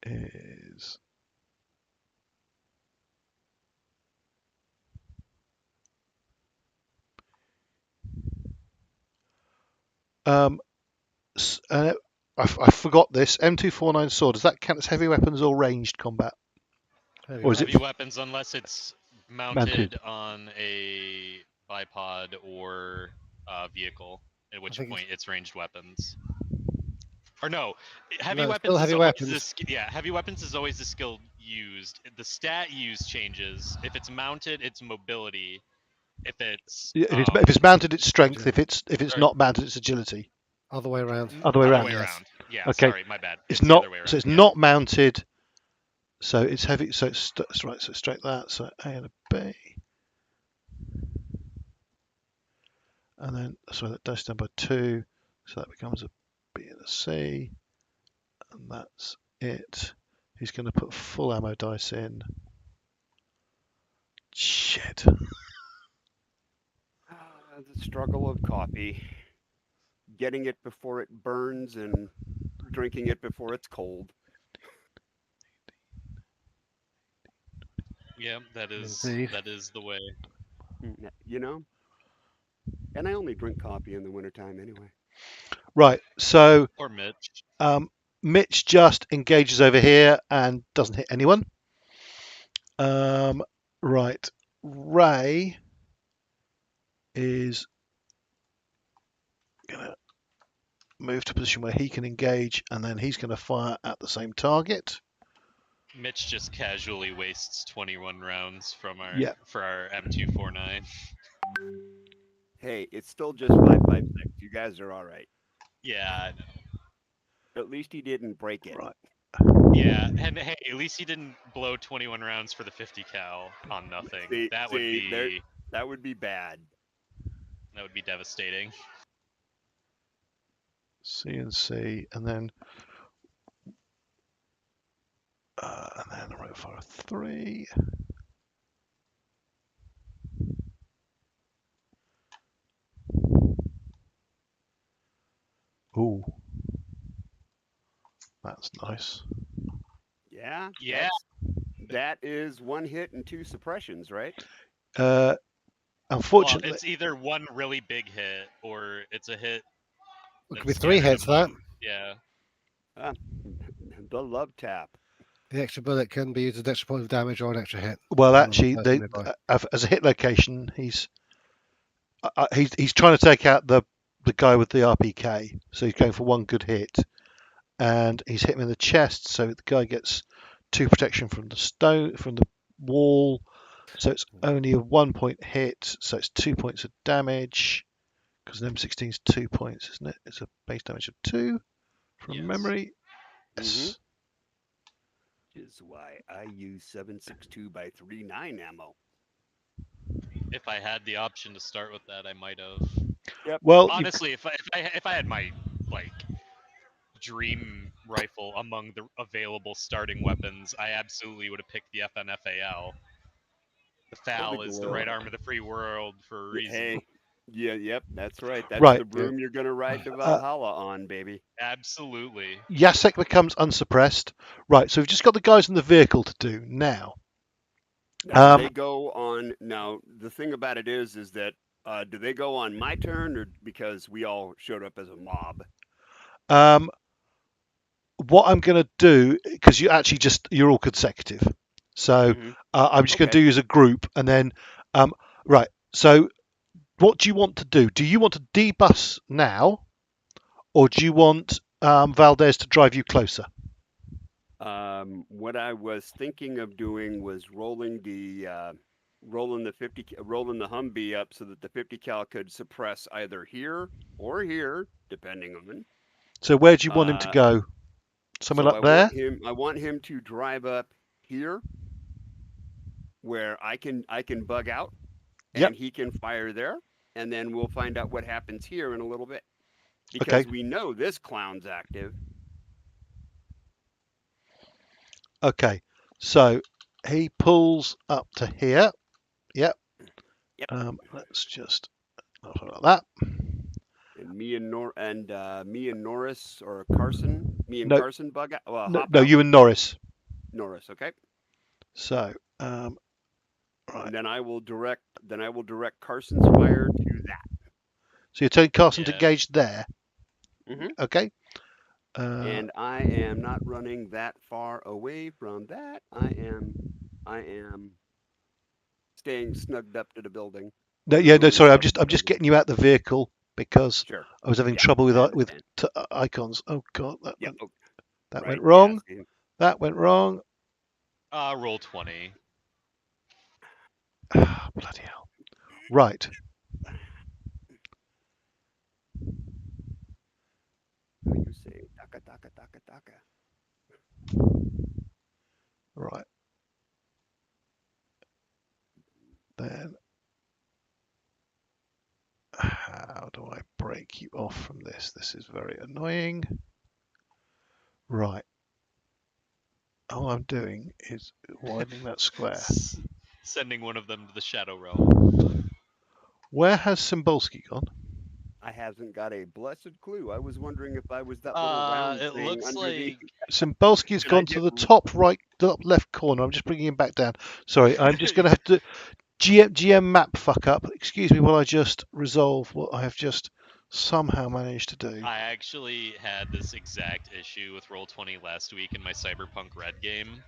[SPEAKER 1] is I forgot this. M249 sword, does that count as heavy weapons or ranged combat? Or is it
[SPEAKER 2] Heavy weapons, unless it's mounted
[SPEAKER 1] Mounted.
[SPEAKER 2] on a bipod or vehicle. At which
[SPEAKER 3] think
[SPEAKER 2] point it's ranged weapons. Or no, heavy
[SPEAKER 3] No, it's
[SPEAKER 2] weapons
[SPEAKER 3] still
[SPEAKER 2] is
[SPEAKER 3] heavy
[SPEAKER 2] always
[SPEAKER 3] weapons.
[SPEAKER 2] yeah, heavy weapons is always the skill used. The stat used changes. If it's mounted, it's mobility. If it's
[SPEAKER 1] If it's mounted, it's strength.
[SPEAKER 3] Yeah.
[SPEAKER 1] If it's
[SPEAKER 2] or-
[SPEAKER 1] not mounted, it's agility.
[SPEAKER 3] Other way around.
[SPEAKER 1] Other way
[SPEAKER 2] other
[SPEAKER 1] around.
[SPEAKER 2] way
[SPEAKER 3] yes.
[SPEAKER 2] around. Yeah,
[SPEAKER 1] Okay.
[SPEAKER 2] sorry, my bad.
[SPEAKER 1] It's
[SPEAKER 2] the
[SPEAKER 1] not.
[SPEAKER 2] other way around.
[SPEAKER 1] So it's
[SPEAKER 2] yeah.
[SPEAKER 1] not mounted. So it's heavy. So it's right. So straight that. So A and a B. And then so that dice down by 2. So that becomes a B and a C. And that's it. He's going to put full ammo dice in. Shit.
[SPEAKER 4] The struggle of coffee. Getting it before it burns and drinking it before it's cold.
[SPEAKER 2] Yeah, that is
[SPEAKER 3] Indeed.
[SPEAKER 2] the way.
[SPEAKER 4] You know? And I only drink coffee in the wintertime anyway.
[SPEAKER 1] Right. So
[SPEAKER 2] Or Mitch.
[SPEAKER 1] Mitch just engages over here and doesn't hit anyone. Right. Ray is going to move to a position where he can engage, and then he's going to fire at the same target.
[SPEAKER 2] Mitch just casually wastes 21 rounds from our
[SPEAKER 1] Yeah.
[SPEAKER 2] for our M249.
[SPEAKER 4] Hey, it's still just 5.56. You guys are all right.
[SPEAKER 2] Yeah, I know.
[SPEAKER 4] At least he didn't break it.
[SPEAKER 1] Right.
[SPEAKER 2] Yeah, and hey, at least he didn't blow 21 rounds for the 50 cal on nothing.
[SPEAKER 4] See-
[SPEAKER 2] that
[SPEAKER 4] see,
[SPEAKER 2] would be
[SPEAKER 4] That would be bad.
[SPEAKER 2] devastating.
[SPEAKER 1] C and C, and then right fire 3. Ooh, that's nice.
[SPEAKER 4] Yeah?
[SPEAKER 2] Yeah.
[SPEAKER 4] That is 1 hit and 2 suppressions, right?
[SPEAKER 1] Unfortunately,
[SPEAKER 2] Well, it's either one really big hit or it's a hit.
[SPEAKER 3] It could be
[SPEAKER 2] that's
[SPEAKER 3] 3
[SPEAKER 2] scattered
[SPEAKER 3] hits for that.
[SPEAKER 2] among- Yeah.
[SPEAKER 4] The love tap.
[SPEAKER 3] The extra bullet can be used as an extra point of damage or an extra hit.
[SPEAKER 1] well,
[SPEAKER 3] on the
[SPEAKER 1] actually,
[SPEAKER 3] person nearby.
[SPEAKER 1] as a hit location, he's trying to take out the guy with the RPK, so he's going for one good hit, and he's hit him in the chest, so the guy gets 2 protection from the wall, so it's only a 1 point hit, so it's 2 points of damage, because an M16 is 2 points, isn't it? It's a base damage of 2 from
[SPEAKER 2] Yes.
[SPEAKER 1] memory. Yes.
[SPEAKER 4] Is why I use 7.62 by 3.9 ammo.
[SPEAKER 2] If I had the option to start with that, I might have.
[SPEAKER 1] Well, you-
[SPEAKER 2] Honestly, if I had my like dream rifle among the available starting weapons, I absolutely would have picked the FNFAL. The FAL is the right arm of the free world for a reason.
[SPEAKER 4] Hey, yep, that's right. That's
[SPEAKER 1] Right.
[SPEAKER 4] the broom you're gonna ride to Valhalla on, baby.
[SPEAKER 2] Absolutely.
[SPEAKER 1] Jacek becomes unsuppressed. Right, so we've just got the guys in the vehicle to do now.
[SPEAKER 4] Now, they go on. Now, the thing about it is that do they go on my turn, or because we all showed up as a mob?
[SPEAKER 1] What I'm going to do, because you're all consecutive, so
[SPEAKER 4] Mhm.
[SPEAKER 1] I'm just going to
[SPEAKER 4] Okay.
[SPEAKER 1] do as a group, and then right. So, what do you want to do? Do you want to debus now, or do you want Valdez to drive you closer?
[SPEAKER 4] What I was thinking of doing was rolling the Humvee up so that the 50 cal could suppress either here or here, depending on.
[SPEAKER 1] So, where do you want him to go? Somewhere
[SPEAKER 4] So
[SPEAKER 1] up there.
[SPEAKER 4] I want him to drive up here, where I can bug out, and
[SPEAKER 1] Yep.
[SPEAKER 4] he can fire there, and then we'll find out what happens here in a little bit, because
[SPEAKER 1] Okay.
[SPEAKER 4] we know this clown's active.
[SPEAKER 1] Okay. So he pulls up to here. Yep.
[SPEAKER 4] Yep.
[SPEAKER 1] Let's just not about that.
[SPEAKER 4] And me and Norris or Carson,
[SPEAKER 1] No.
[SPEAKER 4] Carson bug out. Well,
[SPEAKER 1] No,
[SPEAKER 4] hop
[SPEAKER 1] no,
[SPEAKER 4] out.
[SPEAKER 1] you and Norris.
[SPEAKER 4] Norris, okay.
[SPEAKER 1] So, right.
[SPEAKER 4] And then I will direct Carson's fire to that.
[SPEAKER 1] So you're telling Carson to
[SPEAKER 2] Yeah.
[SPEAKER 1] engage there.
[SPEAKER 4] Mhm.
[SPEAKER 1] Okay.
[SPEAKER 4] And I am not running that far away from that. I am staying snugged up to the building.
[SPEAKER 1] No, yeah, no, sorry. I'm just getting you out the vehicle. because
[SPEAKER 4] Sure.
[SPEAKER 1] I was having
[SPEAKER 4] Yeah,
[SPEAKER 1] trouble
[SPEAKER 4] I
[SPEAKER 1] with
[SPEAKER 4] understand.
[SPEAKER 1] icons. Oh God,
[SPEAKER 4] Yeah.
[SPEAKER 1] that
[SPEAKER 4] Right.
[SPEAKER 1] went wrong.
[SPEAKER 4] Yeah, see,
[SPEAKER 1] That went wrong.
[SPEAKER 2] Roll 20.
[SPEAKER 1] Bloody hell. Right.
[SPEAKER 4] what you say? Taka, taka, taka, taka.
[SPEAKER 1] Right. Then how do I break you off from this? This is very annoying. Right. All I'm doing is widening that square.
[SPEAKER 2] Sending one of them to the Shadow Realm.
[SPEAKER 1] Where has Cymbalski gone?
[SPEAKER 4] I haven't got a blessed clue. I was wondering if I was that little round
[SPEAKER 2] It
[SPEAKER 4] thing
[SPEAKER 2] looks
[SPEAKER 4] under the.
[SPEAKER 2] like
[SPEAKER 1] Cymbalski's
[SPEAKER 4] Should I
[SPEAKER 1] gone to
[SPEAKER 4] get
[SPEAKER 1] the top right, top left corner. I'm just bringing him back down. Sorry, I'm just going to have to GM map fuck up. Excuse me while I just resolve what I have just somehow managed to do.
[SPEAKER 2] I actually had this exact issue with Roll20 last week in my Cyberpunk Red game.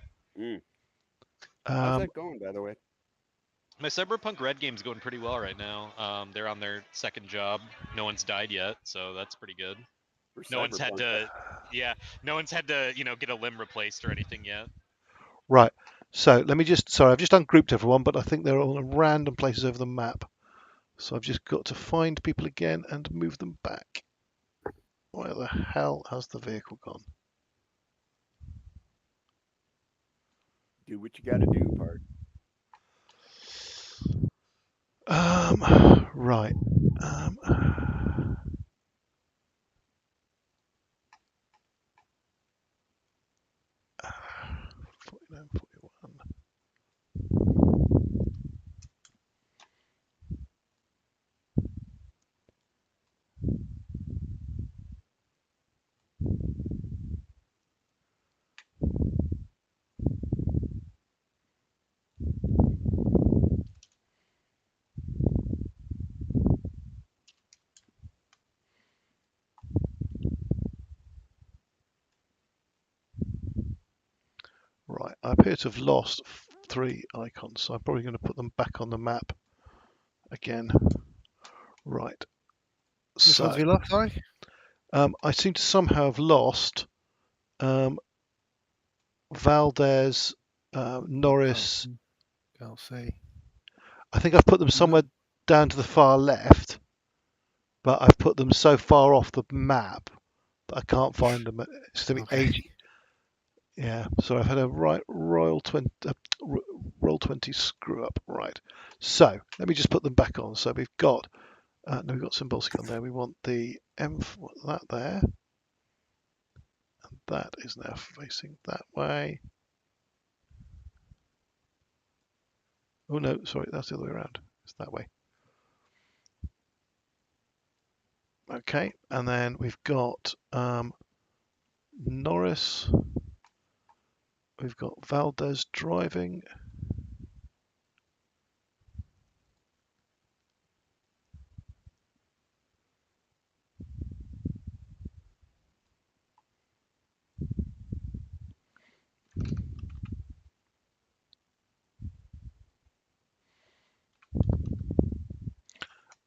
[SPEAKER 4] How's that going, by the way?
[SPEAKER 2] My Cyberpunk Red game's going pretty well right now. They're on their second job. No one's died yet, so that's pretty good.
[SPEAKER 4] For
[SPEAKER 2] No one's had
[SPEAKER 4] Cyberpunk,
[SPEAKER 2] to, yeah, no one's had to, get a limb replaced or anything yet.
[SPEAKER 1] Right. So let me just, sorry, I've just ungrouped everyone, but I think they're all in random places over the map. So I've just got to find people again and move them back. Where the hell has the vehicle gone?
[SPEAKER 4] do what you got to do, part.
[SPEAKER 1] Right. 49, 41. Right, I appear to have lost 3 icons, so I'm probably going to put them back on the map again. Right.
[SPEAKER 3] Which
[SPEAKER 1] So,
[SPEAKER 3] ones have you lost, sorry?
[SPEAKER 1] I seem to somehow have lost Valdez, Norris.
[SPEAKER 3] I'll see.
[SPEAKER 1] I think I've put them somewhere down to the far left, but I've put them so far off the map that I can't find them. It's going to be
[SPEAKER 3] Okay.
[SPEAKER 1] Yeah, so I've had a roll 20 screw up. Right. So let me just put them back on. So we've got no, we've got Cymbalski on there. We want the that there, and that is now facing that way. Oh no, sorry, that's the other way around. It's that way. Okay, and then we've got Norris. We've got Valdez driving.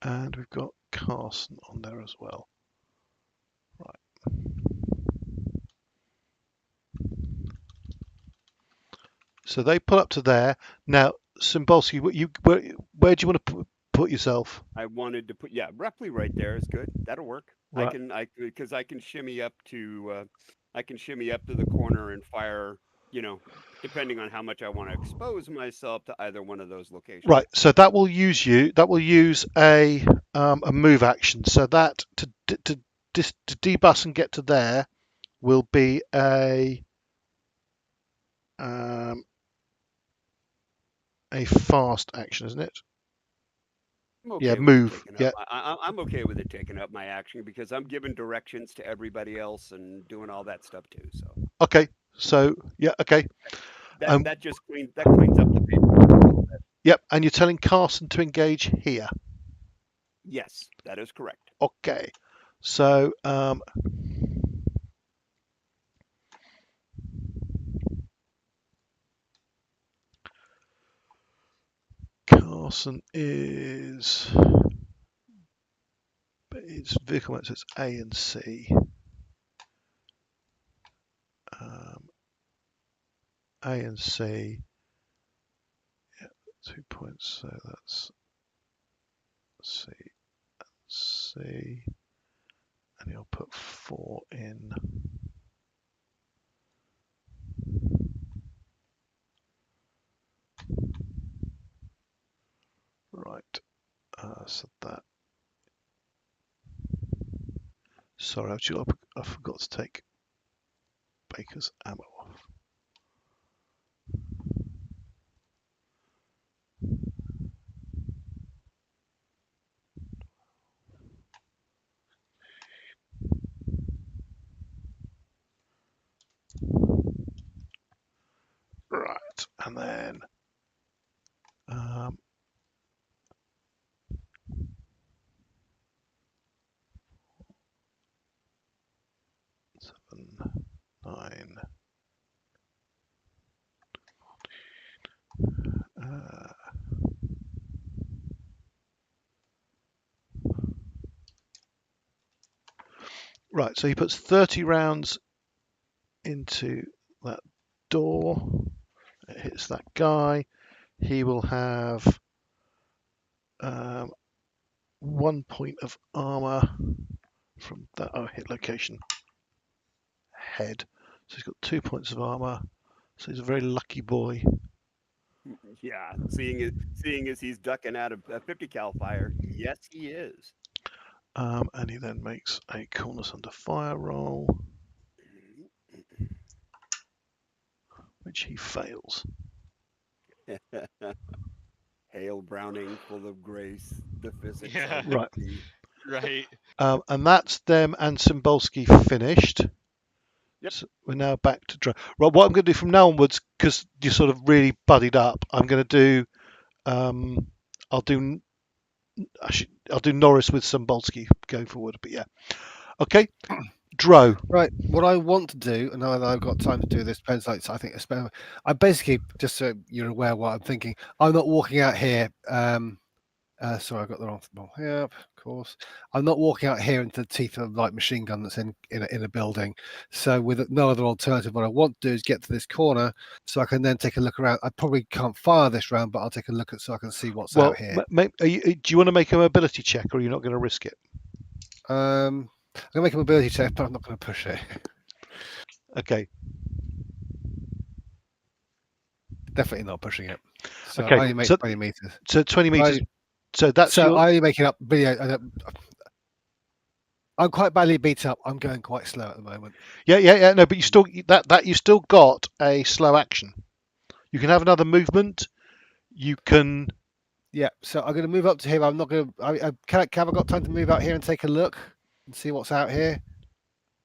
[SPEAKER 1] And we've got Carson on there as well. Right. So they pull up to there. Now, Cymbalski, where do you want to put yourself?
[SPEAKER 4] I wanted to put, roughly right there is good. That'll work.
[SPEAKER 1] Right.
[SPEAKER 4] Because I can shimmy up to the corner and fire, depending on how much I want to expose myself to either one of those locations.
[SPEAKER 1] Right. So that will use a move action. So that to debus and get to there will be a fast action, isn't it?
[SPEAKER 4] I'm okay
[SPEAKER 1] Yeah,
[SPEAKER 4] with it
[SPEAKER 1] move.
[SPEAKER 4] taking
[SPEAKER 1] Yeah.
[SPEAKER 4] up. I'm okay with it taking up my action because I'm giving directions to everybody else and doing all that stuff too. So
[SPEAKER 1] Okay. So yeah. Okay.
[SPEAKER 4] that cleans up the paper a little bit.
[SPEAKER 1] Yep. And you're telling Carson to engage here.
[SPEAKER 4] Yes, that is correct.
[SPEAKER 1] Okay. So Carson is its vehicle modes, it's A and C. A and C. Yeah, 2 points. So that's C and C. And you'll put 4 in. Right. So that. Sorry, I forgot to take Baker's ammo off. Right, and then 7, 9. Right, so he puts 30 rounds into that door. It hits that guy. He will have 1 point of armor from that hit location head. So he's got 2 points of armor. So he's a very lucky boy.
[SPEAKER 4] Yeah, seeing as he's ducking out of 50 cal fire, yes, he is.
[SPEAKER 1] And he then makes a coolness under fire roll, which he fails.
[SPEAKER 4] Hail Browning, full of grace, the physics.
[SPEAKER 2] Yeah.
[SPEAKER 4] of
[SPEAKER 1] Right.
[SPEAKER 4] the-
[SPEAKER 2] Right.
[SPEAKER 1] And that's them and Cymbalski finished.
[SPEAKER 4] Yep.
[SPEAKER 1] So we're now back to draw. Right, what I'm going to do from now onwards, because you're sort of really buddied up, I'm going to do. I'll do Norris with Cymbalski going forward. But yeah, okay. Dro.
[SPEAKER 3] Right. What I want to do, and now that I've got time to do this, depends. Like, I think I basically, just so you're aware what I'm thinking, I'm not walking out here. Sorry, I got the wrong. Yeah, of course. I'm not walking out here into the teeth of like machine gun that's in a building. So with no other alternative, what I want to do is get to this corner so I can then take a look around. I probably can't fire this round, but I'll take a look at so I can see what's out here.
[SPEAKER 1] Do you want to make a mobility check, or are you not going to risk it?
[SPEAKER 3] I'm gonna make a mobility check, but I'm not going to push it.
[SPEAKER 1] Okay.
[SPEAKER 3] Definitely not pushing it. So
[SPEAKER 1] Okay,
[SPEAKER 3] I only make
[SPEAKER 1] so-
[SPEAKER 3] 20 meters.
[SPEAKER 1] So 20 meters. So that's
[SPEAKER 3] So
[SPEAKER 1] your.
[SPEAKER 3] I only make it up. Video. I'm quite badly beat up. I'm going quite slow at the moment.
[SPEAKER 1] Yeah. No, but you still you still got a slow action. You can have another movement. You can.
[SPEAKER 3] Yeah. So I'm going to move up to here. I'm not going to. Have I got time to move out here and take a look and see what's out here?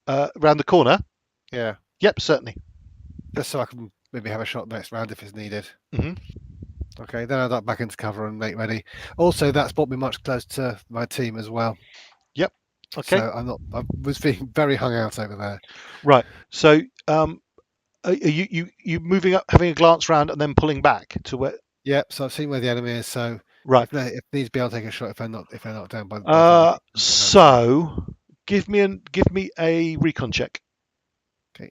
[SPEAKER 1] Around the corner.
[SPEAKER 3] Yeah.
[SPEAKER 1] Yep, certainly.
[SPEAKER 3] Just so I can maybe have a shot next round if it's needed.
[SPEAKER 1] Mhm.
[SPEAKER 3] Okay. Then I'll duck back into cover and make ready. Also, that's brought me much closer to my team as well.
[SPEAKER 1] Okay.
[SPEAKER 3] So I was feeling very hung out over there.
[SPEAKER 1] Right. So are you moving up, having a glance round, and then pulling back to where?
[SPEAKER 3] Yep. So I've seen where the enemy is. So
[SPEAKER 1] Right.
[SPEAKER 3] if needs be, I'll take a shot if they're not down by.
[SPEAKER 1] So give me a recon check.
[SPEAKER 3] Okay.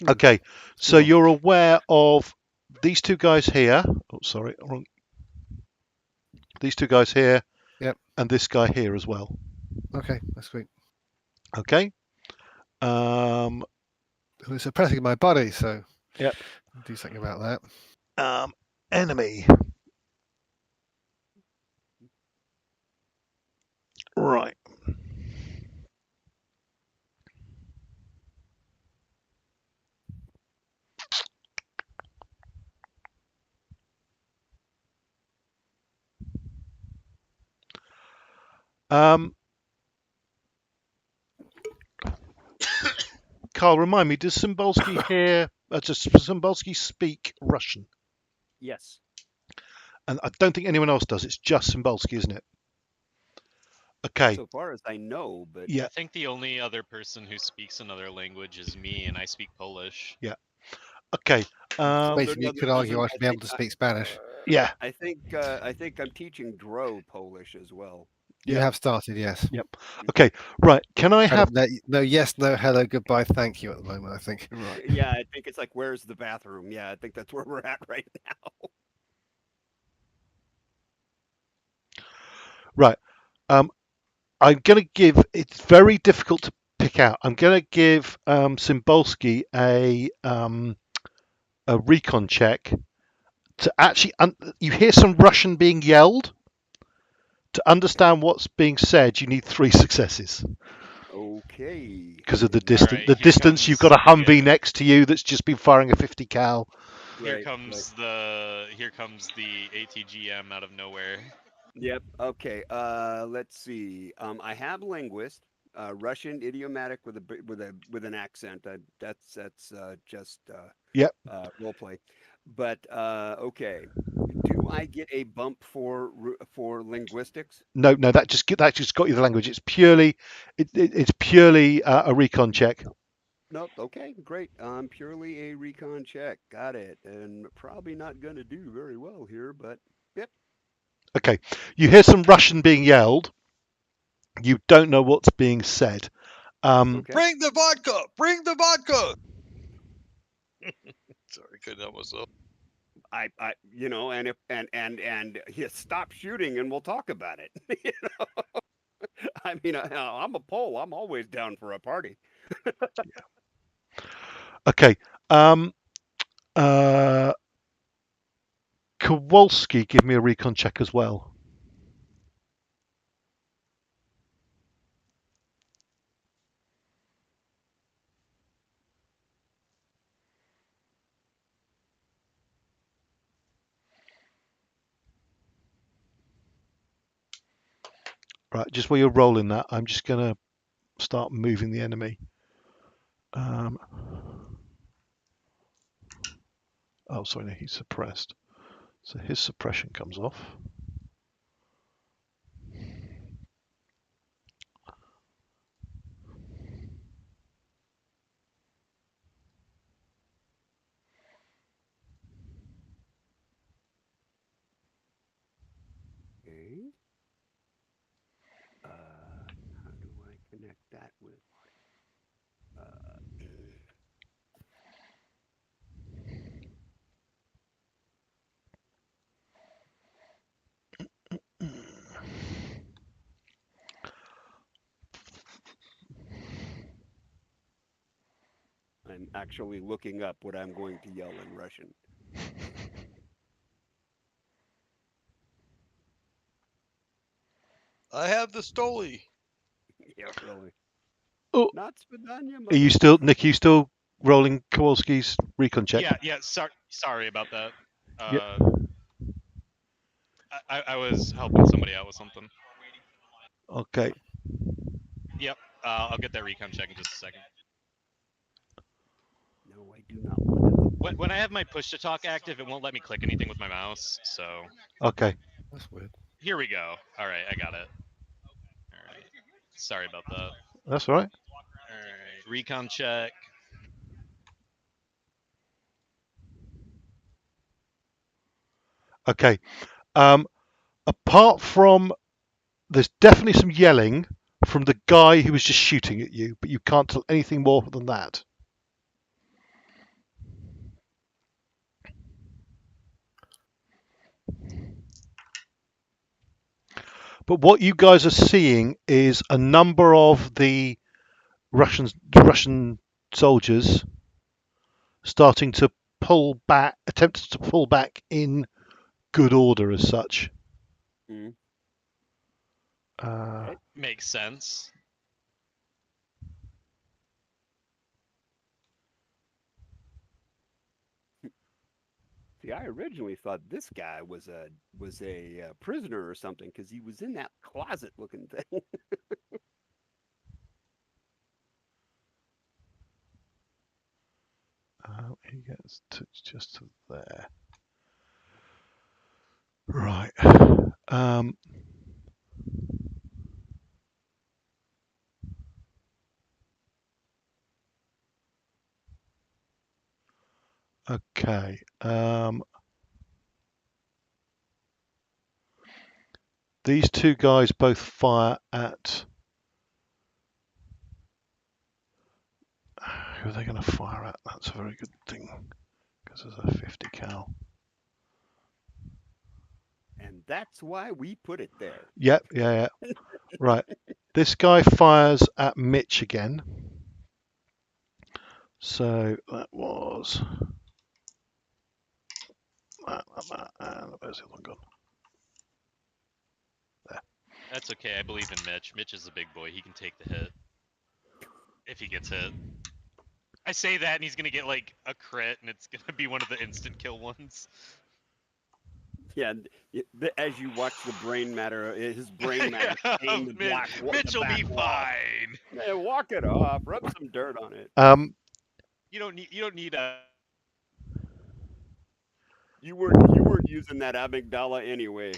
[SPEAKER 1] Okay. So you're aware of these two guys here. Oh, sorry, wrong. These two guys here.
[SPEAKER 3] Yep.
[SPEAKER 1] And this guy here as well.
[SPEAKER 3] Okay, that's sweet.
[SPEAKER 1] Okay.
[SPEAKER 3] Who is suppressing my body, so
[SPEAKER 1] Yep.
[SPEAKER 3] I'll do something about that.
[SPEAKER 1] Enemy. Right. Carl, remind me, does Cymbalski hear? Does Cymbalski speak Russian?
[SPEAKER 4] Yes.
[SPEAKER 1] And I don't think anyone else does. It's just Cymbalski, isn't it? Okay.
[SPEAKER 4] So far as I know, but
[SPEAKER 1] Yeah.
[SPEAKER 2] I think the only other person who speaks another language is me, and I speak Polish.
[SPEAKER 1] Okay.
[SPEAKER 3] Basically, you could argue I should be able to speak Spanish.
[SPEAKER 1] Yeah.
[SPEAKER 4] I think I'm teaching Dro Polish as well.
[SPEAKER 3] You
[SPEAKER 1] Yeah.
[SPEAKER 3] have started, yes.
[SPEAKER 1] Yep. Okay. Right. Can I
[SPEAKER 3] Kind
[SPEAKER 1] have?
[SPEAKER 3] of no, yes, no, hello, goodbye, thank you at the moment, I think.
[SPEAKER 1] Right.
[SPEAKER 4] Yeah, I think it's like, where's the bathroom? Yeah, I think that's where we're at right now.
[SPEAKER 1] Right. I'm going to give. It's very difficult to pick out. I'm going to give Cymbalski a recon check to actually. You hear some Russian being yelled. To understand what's being said, you need 3 successes
[SPEAKER 4] Okay.
[SPEAKER 1] because of the
[SPEAKER 4] All
[SPEAKER 1] distance.
[SPEAKER 2] right,
[SPEAKER 1] The
[SPEAKER 2] here
[SPEAKER 1] distance. You've got
[SPEAKER 2] comes-
[SPEAKER 1] a Humvee
[SPEAKER 2] yeah.
[SPEAKER 1] next to you that's just been firing a 50 cal.
[SPEAKER 2] Here
[SPEAKER 4] Right,
[SPEAKER 2] comes the ATGM out of nowhere.
[SPEAKER 4] Yep. Okay. Let's see. I have linguist, Russian idiomatic with an accent. That's just
[SPEAKER 1] Yep.
[SPEAKER 4] role play. But okay. Do I get a bump for linguistics?
[SPEAKER 1] No, that just got you the language. It's purely a recon check.
[SPEAKER 4] Nope. Okay. Great. Purely a recon check. Got it. And probably not going to do very well here, but yep.
[SPEAKER 1] Okay. You hear some Russian being yelled. You don't know what's being said.
[SPEAKER 4] Okay.
[SPEAKER 5] Bring the vodka! Bring the vodka! Sorry, couldn't help myself.
[SPEAKER 4] And if and you stop shooting and we'll talk about it. You know? I mean, I'm a Pole. I'm always down for a party.
[SPEAKER 1] Okay. Kowalski, give me a recon check as well. Right, just while you're rolling that, I'm just going to start moving the enemy. Oh, sorry, no, he's suppressed. So his suppression comes off.
[SPEAKER 4] Okay. How do I connect that with? I'm actually looking up what I'm going to yell in Russian.
[SPEAKER 5] I have the Stoli.
[SPEAKER 4] Yeah, really.
[SPEAKER 1] Oh,
[SPEAKER 4] Not Spadanya,
[SPEAKER 1] are you still, Nick? Are you still rolling Kowalski's recon check?
[SPEAKER 2] Yeah. Sorry about that.
[SPEAKER 1] Yep.
[SPEAKER 2] I was helping somebody out with something.
[SPEAKER 1] Okay.
[SPEAKER 2] Yep. I'll get that recon check in just a second.
[SPEAKER 4] No, I do not want to.
[SPEAKER 2] When I have my push to talk active, it won't let me click anything with my mouse. So
[SPEAKER 1] Okay.
[SPEAKER 3] That's weird.
[SPEAKER 2] here we go. All right, I got it. All right. Sorry about that.
[SPEAKER 1] That's all right.
[SPEAKER 2] All right. Recon check.
[SPEAKER 1] Okay. Apart from, there's definitely some yelling from the guy who was just shooting at you, but you can't tell anything more than that. But what you guys are seeing is a number of the Russian soldiers starting to attempt to pull back in good order as such.
[SPEAKER 4] Mhm.
[SPEAKER 2] Makes sense.
[SPEAKER 4] See, I originally thought this guy was a prisoner or something because he was in that closet looking thing.
[SPEAKER 1] He gets just to there. Right. Okay. These two guys both fire at. Who are they going to fire at? That's a very good thing because there's a 50 cal.
[SPEAKER 4] And that's why we put it there.
[SPEAKER 1] Yep. Yeah. Right. This guy fires at Mitch again. So that was that, and where's the other one gone?
[SPEAKER 2] That's okay. I believe in Mitch. Mitch is a big boy. He can take the hit if he gets hit. I say that, and he's gonna get like a crit, and it's gonna be one of the instant kill ones.
[SPEAKER 4] Yeah, as you watch the brain matter, his brain matter stain the black.
[SPEAKER 2] Mitch will be fine.
[SPEAKER 4] Yeah, walk it off. Rub some dirt on it.
[SPEAKER 2] You don't need a.
[SPEAKER 4] You weren't using that amygdala anyway.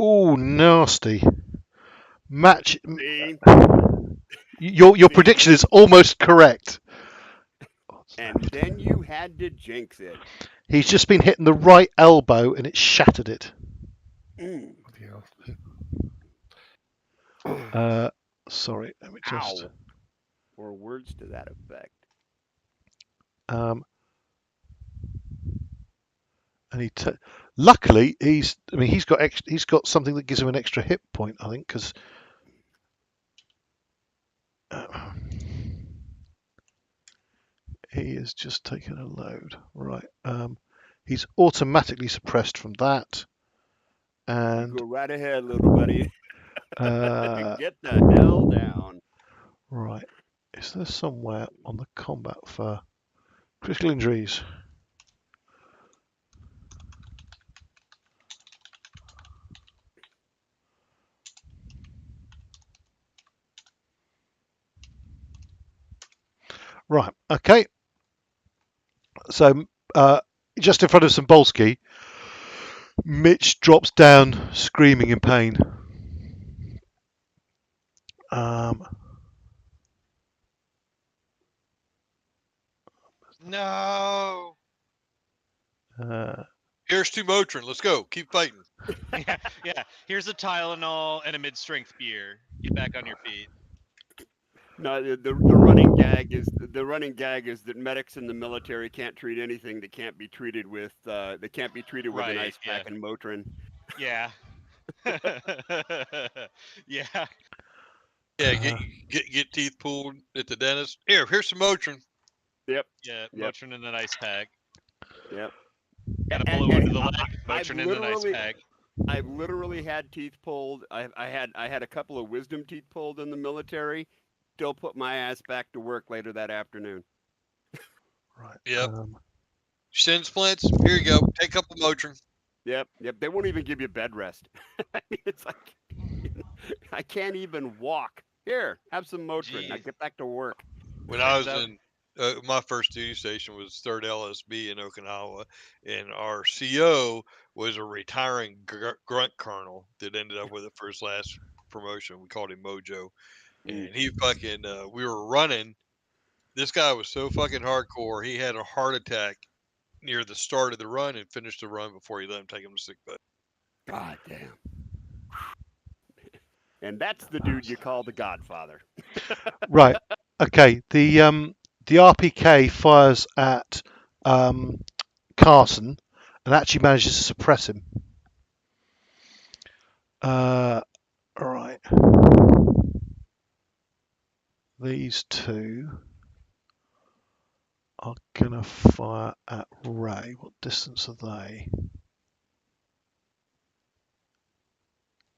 [SPEAKER 1] Oh, nasty. Match.
[SPEAKER 4] See?
[SPEAKER 1] Your prediction is almost correct.
[SPEAKER 4] And then you had to jinx it.
[SPEAKER 1] He's just been hitting the right elbow and it shattered it.
[SPEAKER 4] Mm.
[SPEAKER 1] Sorry, let me just.
[SPEAKER 4] Ow. Or words to that effect.
[SPEAKER 1] And luckily he's got something that gives him an extra hit point, I think, because he is just taking a load. Right. He's automatically suppressed from that. And
[SPEAKER 4] you go right ahead, little buddy. Get the hell down.
[SPEAKER 1] Right. Is there somewhere on the combat for critical injuries? Right. Okay. So just in front of Sambolski, Mitch drops down screaming in pain.
[SPEAKER 2] No.
[SPEAKER 5] Here's to Motrin. Let's go. Keep fighting.
[SPEAKER 2] Yeah. Here's a Tylenol and a mid-strength beer. Get back on your feet.
[SPEAKER 4] No, the running gag is that medics in the military can't treat anything that can't be treated with an ice pack and Motrin.
[SPEAKER 2] Yeah. Yeah.
[SPEAKER 5] Yeah, get teeth pulled at the dentist. Here's some Motrin.
[SPEAKER 4] Yep.
[SPEAKER 2] Yeah, Motrin and an ice pack.
[SPEAKER 4] Yep.
[SPEAKER 2] Got a blow into the leg. Motrin and an ice pack.
[SPEAKER 4] I've literally had teeth pulled. I had a couple of wisdom teeth pulled in the military. Still put my ass back to work later that afternoon.
[SPEAKER 1] Right.
[SPEAKER 5] Yep. Shin splints. Here you go. Take a couple Motrin.
[SPEAKER 4] Yep. They won't even give you bed rest. It's like I can't even walk. Here, have some Motrin. Now get back to work.
[SPEAKER 5] When I was in my first duty station was 3rd LSB in Okinawa, and our CO was a retiring grunt colonel that ended up with a first last promotion. We called him Mojo, and he fucking we were running. This guy was so fucking hardcore. He had a heart attack near the start of the run and finished the run before he let him take him to sick bay.
[SPEAKER 4] God damn. And that's the dude you call the Godfather.
[SPEAKER 1] Right. Okay. The RPK fires at Carson and actually manages to suppress him. Right. These two are gonna fire at Ray. What distance are they?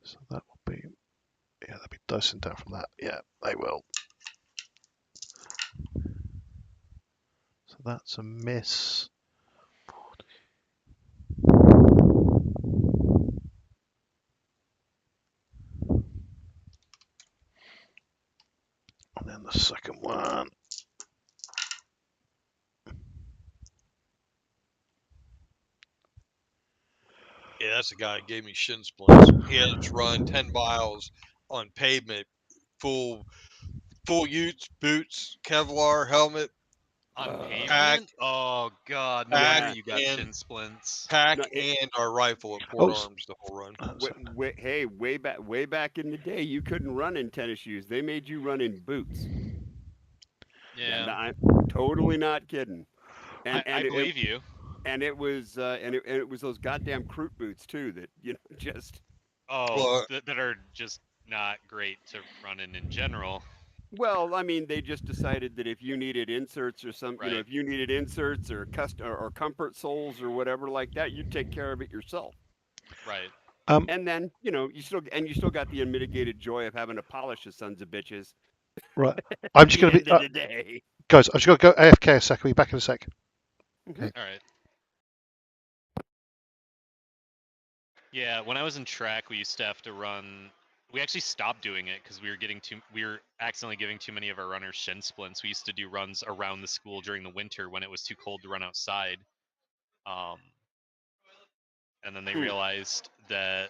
[SPEAKER 1] So that will be, yeah, they'll be dosing down from that. Yeah, they will. So that's a miss. And then the second one.
[SPEAKER 5] Yeah, that's the guy that gave me shin splints. He had to run 10 miles on pavement, full utes, boots, Kevlar helmet,
[SPEAKER 2] On
[SPEAKER 5] pack,
[SPEAKER 2] pavement? Oh god, no wonder
[SPEAKER 4] Yeah.
[SPEAKER 2] you got
[SPEAKER 5] and
[SPEAKER 2] shin splints.
[SPEAKER 5] pack
[SPEAKER 4] No, it-
[SPEAKER 5] and our rifle at Port
[SPEAKER 1] Oh,
[SPEAKER 5] Arms the whole run.
[SPEAKER 4] Hey, way back in the day, you couldn't run in tennis shoes. They made you run in boots.
[SPEAKER 2] Yeah,
[SPEAKER 4] And I'm totally not kidding. And
[SPEAKER 2] I believe you.
[SPEAKER 4] and it was those goddamn Crute boots too that just.
[SPEAKER 2] Oh,
[SPEAKER 5] Well,
[SPEAKER 2] that are just not great to run in general.
[SPEAKER 4] Well, I mean, they just decided that if you needed inserts or
[SPEAKER 2] Right.
[SPEAKER 4] if you needed inserts or or comfort soles or whatever like that, you'd take care of it yourself.
[SPEAKER 2] Right.
[SPEAKER 4] And then you still got the unmitigated joy of having to polish the sons of bitches.
[SPEAKER 1] right. I'm just
[SPEAKER 4] At
[SPEAKER 1] going
[SPEAKER 4] the
[SPEAKER 1] to be,
[SPEAKER 4] end of the day.
[SPEAKER 1] guys. I'm just going to go AFK a sec. I'll be back in a sec.
[SPEAKER 2] All right. Yeah, when I was in track, we used to have to run. We actually stopped doing it because we were accidentally giving too many of our runners shin splints. We used to do runs around the school during the winter when it was too cold to run outside. And then they realized that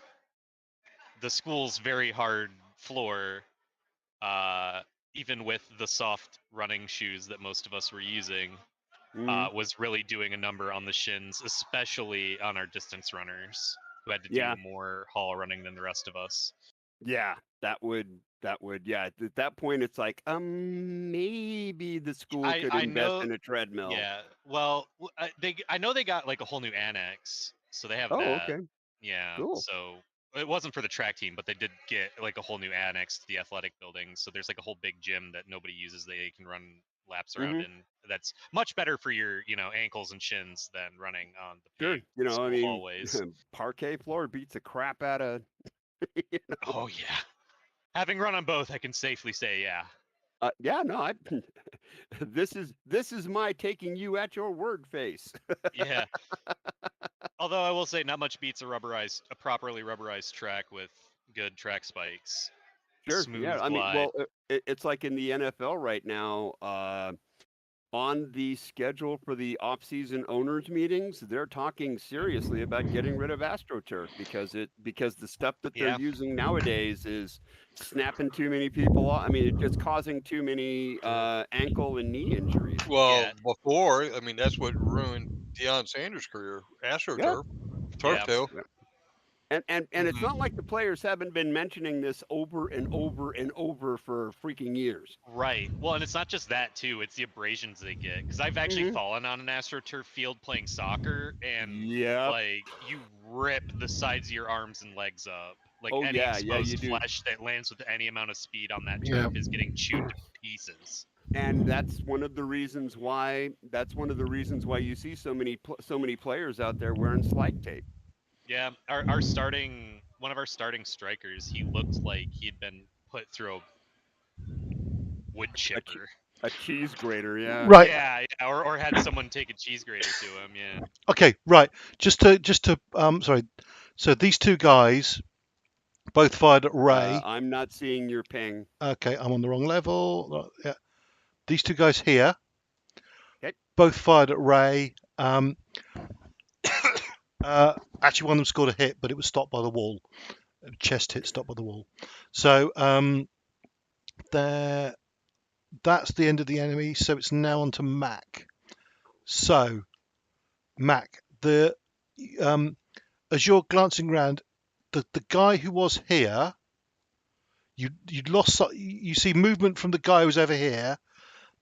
[SPEAKER 2] the school's very hard floor, even with the soft running shoes that most of us were using, was really doing a number on the shins, especially on our distance runners who had to do more haul running than the rest of us.
[SPEAKER 4] Yeah, that would yeah. At that point, it's like maybe the school could invest in a treadmill.
[SPEAKER 2] Yeah, well, I know they got like a whole new annex, so they have that.
[SPEAKER 4] Okay.
[SPEAKER 2] Yeah,
[SPEAKER 4] Cool.
[SPEAKER 2] so it wasn't for the track team, but they did get like a whole new annex to the athletic building. So there's like a whole big gym that nobody uses that they can run laps around in. That's much better for your ankles and shins than running on the paved school hallways.
[SPEAKER 4] Parquet floor beats the crap out of.
[SPEAKER 2] Oh yeah, having run on both, I can safely say yeah.
[SPEAKER 4] Yeah, no, this is my taking you at your word face.
[SPEAKER 2] Yeah. Although I will say, not much beats a properly rubberized track with good track spikes.
[SPEAKER 4] Sure.
[SPEAKER 2] Smooth
[SPEAKER 4] Yeah. I mean,
[SPEAKER 2] glide.
[SPEAKER 4] well, it's like in the NFL right now. On the schedule for the off-season owners meetings, they're talking seriously about getting rid of AstroTurf because the stuff that they're using nowadays is snapping too many people off. I mean, it's causing too many ankle and knee injuries.
[SPEAKER 5] Well, before, I mean, that's what ruined Deion Sanders' career. AstroTurf, turf tail.
[SPEAKER 4] Yeah. And it's not like the players haven't been mentioning this over and over and over for freaking years.
[SPEAKER 2] Right. Well, and it's not just that too. It's the abrasions they get. Because I've actually fallen on an AstroTurf field playing soccer, and like you rip the sides of your arms and legs up. Like any exposed flesh that lands with any amount of speed on that turf is getting chewed to pieces.
[SPEAKER 4] And that's one of the reasons why you see so many players out there wearing slide tape.
[SPEAKER 2] Yeah, one of our starting strikers, he looked like he'd been put through a wood chipper.
[SPEAKER 4] A cheese grater, yeah.
[SPEAKER 1] Right.
[SPEAKER 2] Yeah, or had someone take a cheese grater to him, yeah.
[SPEAKER 1] Okay, right. Just to sorry. So these two guys both fired at Ray.
[SPEAKER 4] I'm not seeing your ping.
[SPEAKER 1] Okay, I'm on the wrong level. Yeah. These two guys here both fired at Ray. Actually, one of them scored a hit, but it was stopped by the wall. A chest hit stopped by the wall. So that's the end of the enemy. So it's now on to Mac. So Mac, as you're glancing around, the guy who was here, you'd lost. You see movement from the guy who was over here.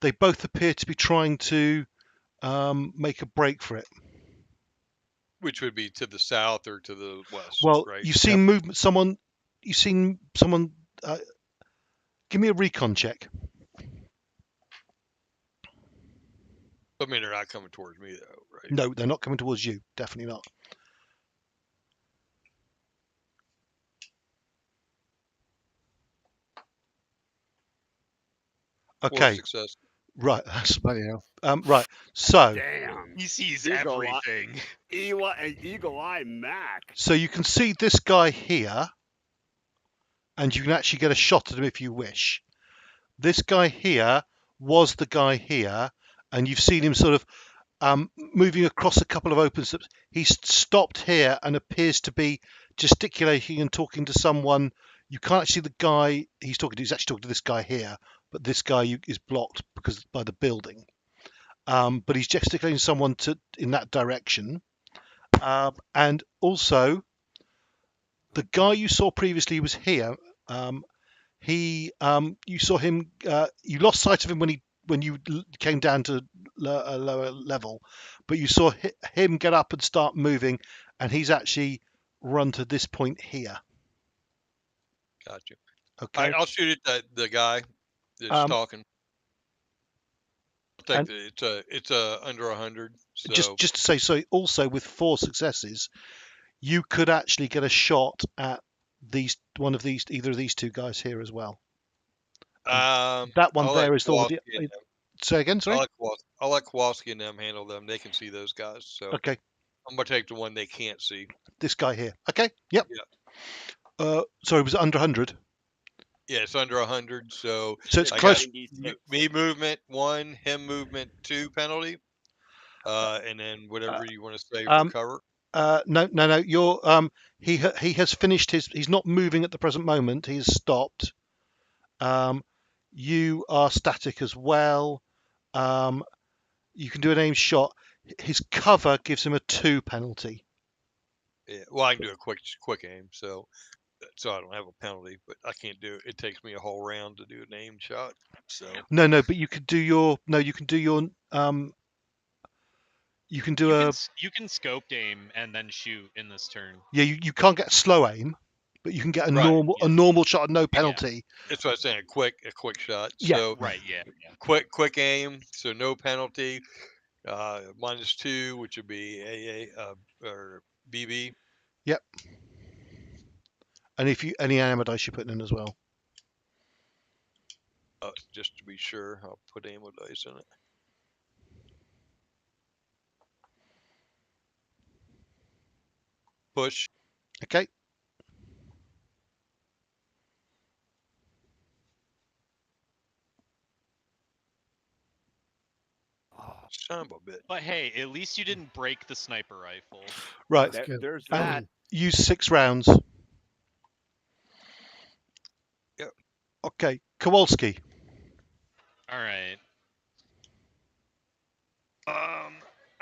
[SPEAKER 1] They both appear to be trying to make a break for it.
[SPEAKER 5] Which would be to the south or to the west.
[SPEAKER 1] Well,
[SPEAKER 5] right?
[SPEAKER 1] you've seen movement. You've seen someone. Give me a recon check.
[SPEAKER 5] I mean, they're not coming towards me, though, right?
[SPEAKER 1] No, they're not coming towards you. Definitely not. Okay.
[SPEAKER 5] Success.
[SPEAKER 1] Right. That's
[SPEAKER 3] Bloody hell.
[SPEAKER 1] right. So.
[SPEAKER 4] Damn.
[SPEAKER 2] He sees everything.
[SPEAKER 4] Eagle Eye Mac.
[SPEAKER 1] So you can see this guy here, and you can actually get a shot at him if you wish. This guy here was the guy here, and you've seen him sort of moving across a couple of open steps. He's stopped here and appears to be gesticulating and talking to someone. You can't see the guy he's talking to. He's actually talking to this guy here, but this guy is blocked because by the building. But he's gesticulating to someone in that direction. And also, the guy you saw previously was here. You saw him. You lost sight of him when you came down to a lower level, but you saw him get up and start moving, and he's actually run to this point here.
[SPEAKER 5] Gotcha.
[SPEAKER 1] Okay.
[SPEAKER 5] I'll shoot at the guy that's
[SPEAKER 1] Um,
[SPEAKER 5] talking. I
[SPEAKER 1] and-
[SPEAKER 5] think that it's under 100. So
[SPEAKER 1] Just to say, so also with 4 successes, you could actually get a shot at either of these 2 guys here as well. That one
[SPEAKER 5] I'll
[SPEAKER 1] there
[SPEAKER 5] let
[SPEAKER 1] is already.
[SPEAKER 5] Kowalski and them-
[SPEAKER 1] Say again, sorry.
[SPEAKER 5] I'll let Kowalski and them handle them. They can see those guys. So
[SPEAKER 1] Okay,
[SPEAKER 5] I'm gonna take the one they can't see.
[SPEAKER 1] this guy here. Okay, yep.
[SPEAKER 5] Yeah.
[SPEAKER 1] Sorry, was it under 100?
[SPEAKER 5] Yeah, it's under 100. So
[SPEAKER 1] So it's
[SPEAKER 5] I
[SPEAKER 1] close.
[SPEAKER 5] got me movement 1, him movement 2 penalty, and then whatever you want to say for cover.
[SPEAKER 1] No. You're he has finished his. He's not moving at the present moment. He's stopped. You are static as well. You can do an aim shot. His cover gives him a 2 penalty.
[SPEAKER 5] Yeah, well, I can do a quick aim, so I don't have a penalty, but I can't do it. It takes me a whole round to do an aim shot. So
[SPEAKER 1] No, but you could do your. No, you can do your. You can do
[SPEAKER 2] You can scoped aim and then shoot in this turn.
[SPEAKER 1] Yeah, you can't get a slow aim, but you can get a
[SPEAKER 5] Right,
[SPEAKER 1] normal shot, no penalty.
[SPEAKER 5] that's what I'm saying. A quick shot.
[SPEAKER 1] Yeah.
[SPEAKER 5] So
[SPEAKER 2] Right. Yeah.
[SPEAKER 5] quick aim, so no penalty. -2, which would be AA or BB.
[SPEAKER 1] Yep. And if you any ammo dice you're putting in as well.
[SPEAKER 5] Just to be sure, I'll put ammo dice in it. Push.
[SPEAKER 1] Okay.
[SPEAKER 5] Son of a bit.
[SPEAKER 2] But hey, at least you didn't break the sniper rifle.
[SPEAKER 1] Right.
[SPEAKER 4] There's that.
[SPEAKER 1] Use 6 rounds.
[SPEAKER 5] Yep.
[SPEAKER 1] Okay. Kowalski.
[SPEAKER 2] All right.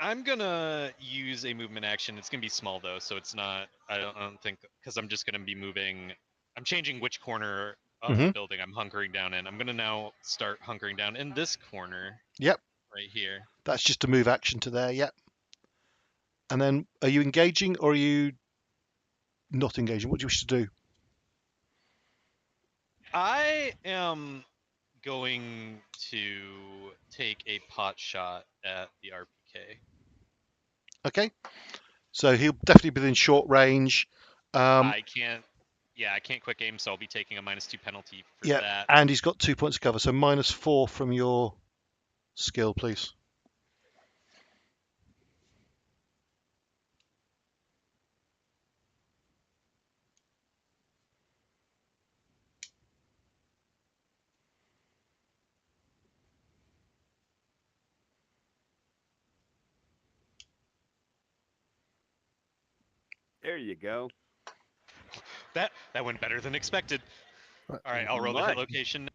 [SPEAKER 2] I'm gonna use a movement action. It's gonna be small though, so it's not. I don't think because I'm just gonna be moving. I'm changing which corner of the building I'm hunkering down in. I'm gonna now start hunkering down in this corner.
[SPEAKER 1] Yep.
[SPEAKER 2] Right here.
[SPEAKER 1] That's just a move action to there. Yep. And then, are you engaging or are you not engaging? What do you wish to do?
[SPEAKER 2] I am going to take a pot shot at the RPK.
[SPEAKER 1] Okay. So he'll definitely be within short range.
[SPEAKER 2] I can't quick aim, so I'll be taking a -2 penalty for that.
[SPEAKER 1] And he's got 2 points of cover, so -4 from your skill, please.
[SPEAKER 4] There you go.
[SPEAKER 2] That went better than expected. All right, I'll roll the hit location.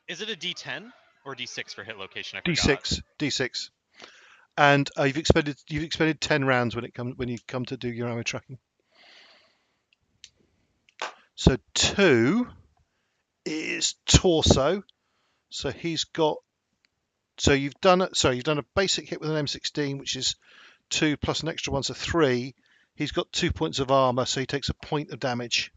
[SPEAKER 2] Is it a D10 or D6 for hit location? I forgot.
[SPEAKER 1] D6. And you've expended 10 rounds when you come to do your ammo tracking. So 2 is torso. So he's got. So you've done a basic hit with an M16, which is 2 plus an extra 1, so 3. He's got 2 points of armor, so he takes a point of damage.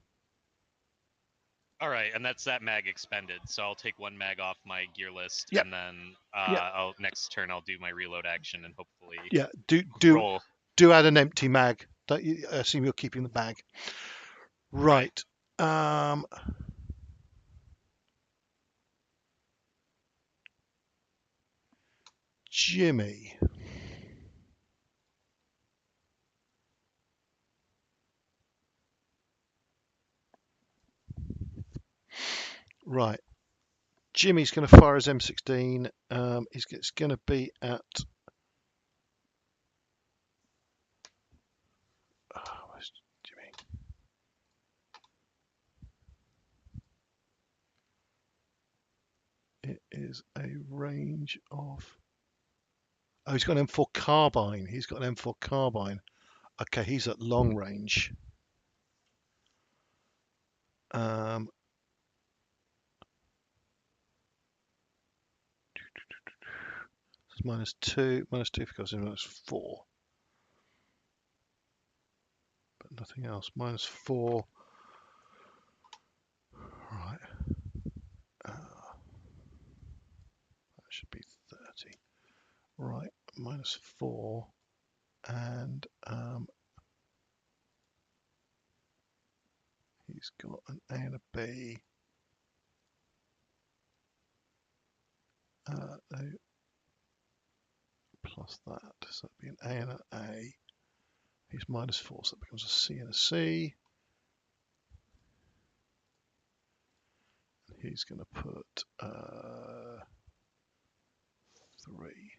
[SPEAKER 2] All right, and that's that mag expended. So I'll take 1 mag off my gear list,
[SPEAKER 1] Yep.
[SPEAKER 2] and then
[SPEAKER 1] Yep.
[SPEAKER 2] next turn I'll do my reload action and hopefully
[SPEAKER 1] Do
[SPEAKER 2] roll.
[SPEAKER 1] add an empty mag. I assume you're keeping the bag. Right. Jimmy. Right. Jimmy's going to fire his M16. It's going to be at. Where's Jimmy? It is a range of. Oh, he's got an M4 carbine. He's got an M4 carbine. Okay, he's at long range. It's -2 because it's -4, but nothing else. -4. Right. That should be 30. Right, -4, and he's got an A and a B. Plus that, so it'd be an A and an A. He's -4, so that becomes a C and a C. He's going to put 3.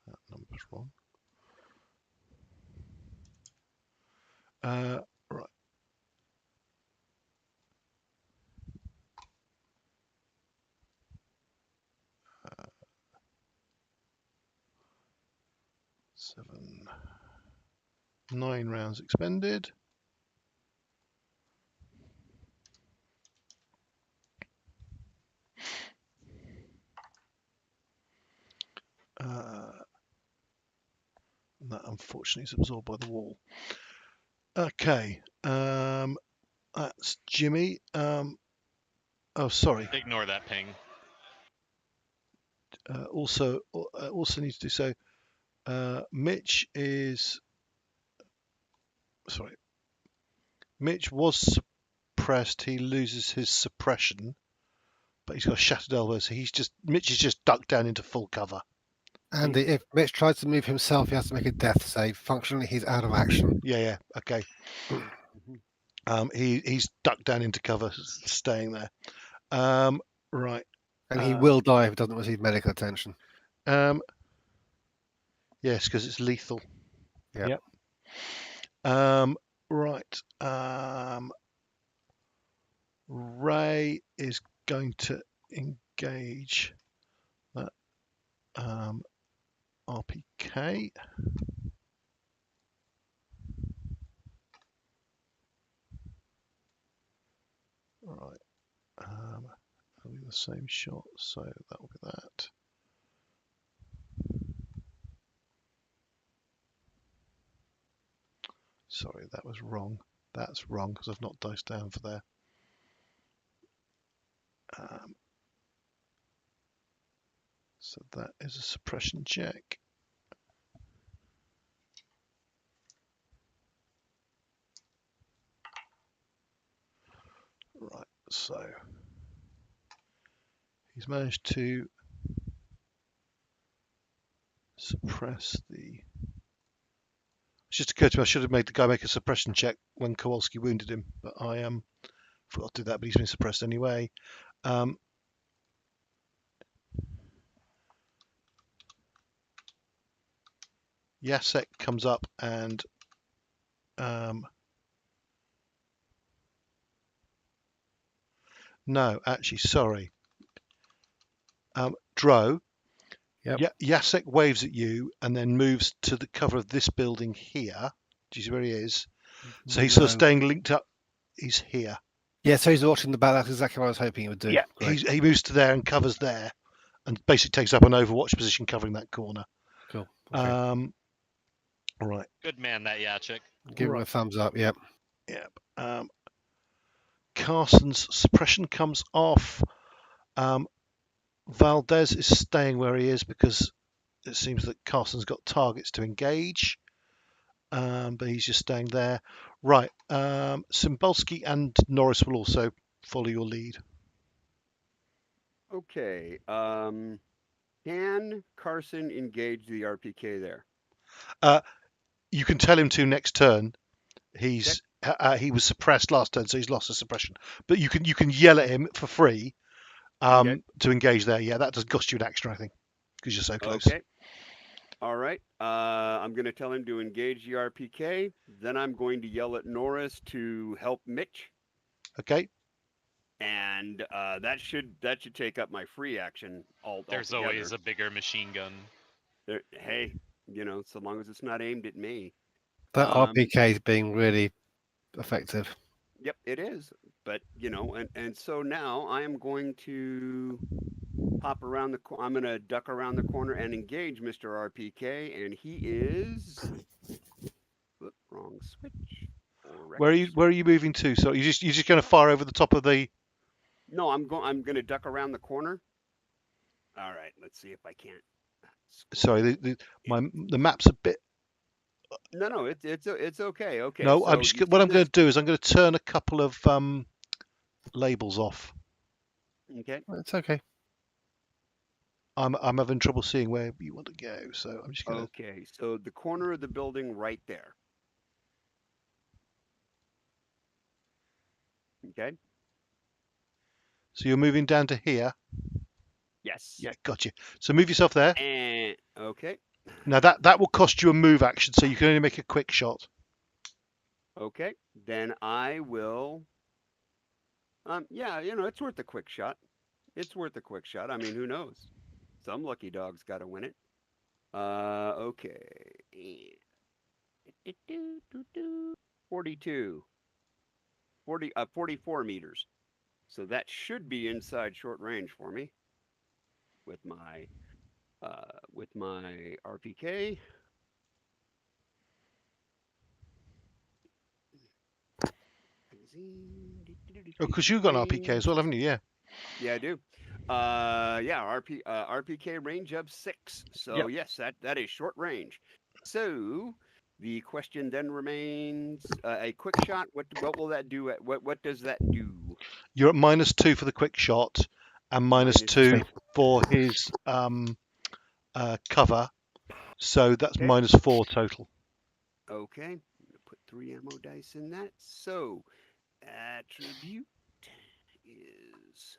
[SPEAKER 1] That number's wrong. Right. 7, 9 rounds expended. That unfortunately is absorbed by the wall. Okay, that's Jimmy. Oh, sorry.
[SPEAKER 2] Ignore that ping.
[SPEAKER 1] Also need to do so. Mitch was suppressed. He loses his suppression, but he's got a shattered elbow, so Mitch is just ducked down into full cover.
[SPEAKER 3] Andy, if Mitch tries to move himself, he has to make a death save. Functionally, he's out of action.
[SPEAKER 1] Yeah, okay. He's ducked down into cover, staying there. Right.
[SPEAKER 3] And he will die if he doesn't receive medical attention.
[SPEAKER 1] Yes, because it's lethal.
[SPEAKER 3] Yep.
[SPEAKER 1] Right. Ray is going to engage that RPK. Right. Having the same shot, so that will be that. Sorry, that was wrong. That's wrong because I've not diced down for there. So that is a suppression check. Right, so he's managed to suppress the. It's just occurred to me I should have made the guy make a suppression check when Kowalski wounded him, but I forgot to do that. But he's been suppressed anyway. Jacek comes up and no, actually, sorry. Dro.
[SPEAKER 3] Yep.
[SPEAKER 1] Jacek waves at you and then moves to the cover of this building here. Do you see where he is? So he's sort of staying linked up. He's here.
[SPEAKER 3] Yeah, so he's watching the back. That's exactly what I was hoping he would do.
[SPEAKER 1] Yeah, he moves to there and covers there, and basically takes up an overwatch position covering that corner.
[SPEAKER 3] Cool. Okay.
[SPEAKER 1] Right.
[SPEAKER 2] Good man, that Jacek.
[SPEAKER 3] Give him a thumbs up. Yep.
[SPEAKER 1] Yep. Carson's suppression comes off. Valdez is staying where he is because it seems that Carson's got targets to engage, but he's just staying there. Right. Cymbalski and Norris will also follow your lead.
[SPEAKER 4] Okay. Can Carson engage the RPK there?
[SPEAKER 1] You can tell him to next turn. He's he was suppressed last turn, so he's lost his suppression. But you can yell at him for free
[SPEAKER 4] Okay.
[SPEAKER 1] to engage there. Yeah, that does cost you an action, I think, because you're so close.
[SPEAKER 4] Okay. All right. I'm going to tell him to engage the RPK. Then I'm going to yell at Norris to help Mitch,
[SPEAKER 1] Okay.
[SPEAKER 4] and that should take up my free action.
[SPEAKER 2] There's
[SPEAKER 4] altogether.
[SPEAKER 2] always a bigger machine gun.
[SPEAKER 4] Hey, so long as it's not aimed at me.
[SPEAKER 3] That RPK is being really effective.
[SPEAKER 4] Yep, it is. But and so now I am going to hop around I'm going to duck around the corner and engage Mr. RPK, and he is wrong switch.
[SPEAKER 1] Where are you moving to? So you're just going to fire over the top of the?
[SPEAKER 4] No, I'm going to duck around the corner. All right, let's see if I can't.
[SPEAKER 1] Sorry, the map's a bit.
[SPEAKER 4] No, it's okay. Okay.
[SPEAKER 1] No,
[SPEAKER 4] so
[SPEAKER 1] I'm just what I'm going to do is I'm going to turn a couple of labels off.
[SPEAKER 4] Okay.
[SPEAKER 3] It's okay.
[SPEAKER 1] I'm having trouble seeing where you want to go, so I'm just going to.
[SPEAKER 4] Okay, so the corner of the building right there. Okay.
[SPEAKER 1] So you're moving down to here.
[SPEAKER 4] Yes.
[SPEAKER 1] Yeah, gotcha. So move yourself there.
[SPEAKER 4] And okay.
[SPEAKER 1] Now that will cost you a move action, so you can only make a quick shot.
[SPEAKER 4] Okay. Then I will. Yeah, it's worth a quick shot. It's worth a quick shot. I mean, who knows? Some lucky dog's got to win it. Okay. 44 meters. So that should be inside short range for me with my RPK.
[SPEAKER 1] Oh, because you've got an RPK as well, haven't you? Yeah.
[SPEAKER 4] Yeah, I do. RPK range of 6. So
[SPEAKER 1] Yep.
[SPEAKER 4] yes, that is short range. So the question then remains a quick shot. What will that do? What does that do?
[SPEAKER 1] You're at -2 for the quick shot, and -2 for his cover. So that's
[SPEAKER 4] Okay.
[SPEAKER 1] -4 total.
[SPEAKER 4] Okay, I'm gonna put 3 ammo dice in that. So attribute is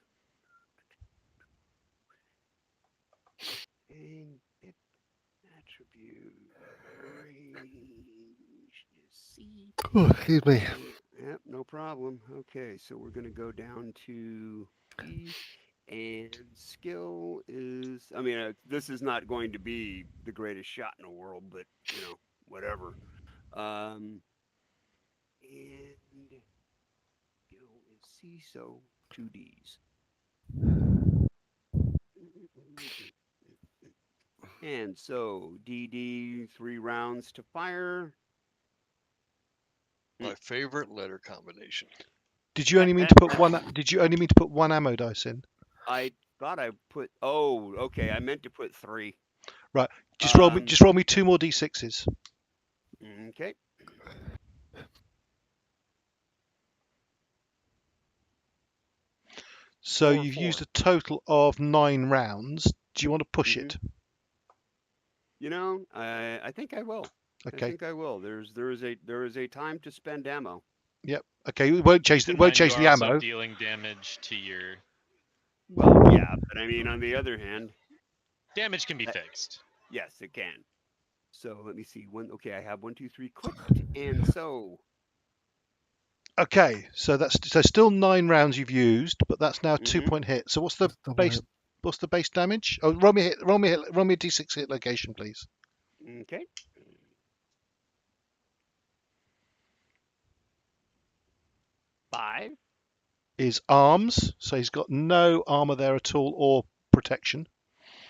[SPEAKER 4] attribute range is C.
[SPEAKER 3] Oh, excuse me.
[SPEAKER 4] Yep, no problem. Okay, so we're gonna go down to E, and skill is. I mean, this is not going to be the greatest shot in the world, but whatever. And skill is C, so 2Ds. And so DD 3 rounds to fire.
[SPEAKER 5] My favorite letter combination.
[SPEAKER 1] Did you only mean to put one? Did you only mean to put 1 ammo dice in?
[SPEAKER 4] I thought I put. Oh, okay. I meant to put 3.
[SPEAKER 1] Right. Just roll me 2 more d6s.
[SPEAKER 4] Okay.
[SPEAKER 1] So
[SPEAKER 4] 4,
[SPEAKER 1] you've
[SPEAKER 4] 4.
[SPEAKER 1] used a total of 9 rounds. Do you want to push it?
[SPEAKER 4] I think I will.
[SPEAKER 1] Okay.
[SPEAKER 4] I think I will. There is a time to spend ammo.
[SPEAKER 1] Yep. Okay. We won't change the
[SPEAKER 2] And then you
[SPEAKER 1] the
[SPEAKER 2] are also
[SPEAKER 1] ammo.
[SPEAKER 2] dealing damage to your.
[SPEAKER 4] Well, yeah, but I mean, on the other hand,
[SPEAKER 2] Damage can be fixed.
[SPEAKER 4] yes, it can. So let me see. Okay, I have 1, 2, 3 clicked, and so
[SPEAKER 1] Okay. So that's still 9 rounds you've used, but that's now a 2-point hit. So what's the
[SPEAKER 3] Double
[SPEAKER 1] base?
[SPEAKER 3] hit.
[SPEAKER 1] What's the base damage? Oh, roll me a d6 hit location, please.
[SPEAKER 4] okay. Five.
[SPEAKER 1] Is arms, so he's got no armor there at all or protection.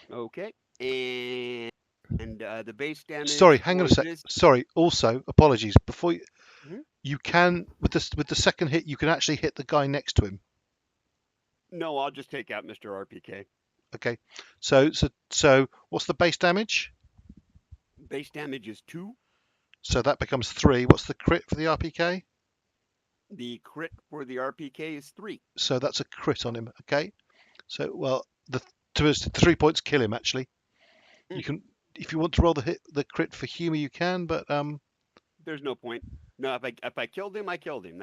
[SPEAKER 4] Okay, and the base damage.
[SPEAKER 1] Sorry, hang on a
[SPEAKER 4] for
[SPEAKER 1] sec.
[SPEAKER 4] this-
[SPEAKER 1] Sorry. Also, apologies. Before you,
[SPEAKER 4] Mhm.
[SPEAKER 1] you can with the second hit, you can actually hit the guy next to him.
[SPEAKER 4] No, I'll just take out Mr. RPK.
[SPEAKER 1] Okay. So what's the base damage?
[SPEAKER 4] Base damage is 2.
[SPEAKER 1] So that becomes 3. What's the crit for the RPK?
[SPEAKER 4] The crit for the RPK is 3.
[SPEAKER 1] So that's a crit on him. Okay. So well, the 3 points kill him actually. You can, if you want to roll the crit for humor, you can, but
[SPEAKER 4] There's no point. No, if I killed him, I killed him.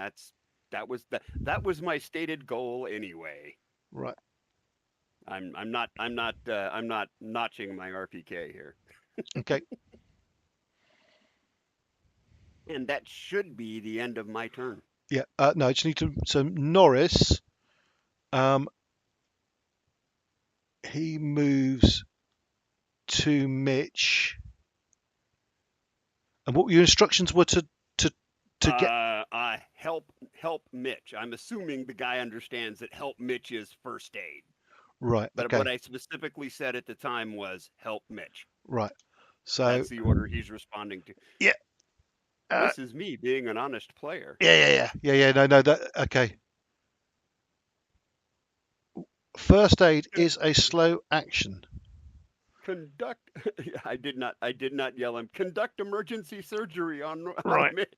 [SPEAKER 4] That was my stated goal anyway.
[SPEAKER 1] Right.
[SPEAKER 4] I'm not notching my RPK here.
[SPEAKER 1] Okay.
[SPEAKER 4] And that should be the end of my turn.
[SPEAKER 1] Yeah. No, I just need to. So Norris, he moves to Mitch. And what your instructions were to get?
[SPEAKER 4] Help Mitch. I'm assuming the guy understands that help Mitch is first aid.
[SPEAKER 1] Right.
[SPEAKER 4] But
[SPEAKER 1] Okay.
[SPEAKER 4] what I specifically said at the time was help Mitch.
[SPEAKER 1] Right. So
[SPEAKER 4] That's the order he's responding to.
[SPEAKER 1] Yeah.
[SPEAKER 4] This is me being an honest player.
[SPEAKER 1] Yeah. No. That okay. First aid is a slow action.
[SPEAKER 4] Conduct. I did not yell him. Conduct emergency surgery on
[SPEAKER 1] Right.
[SPEAKER 4] Mitch.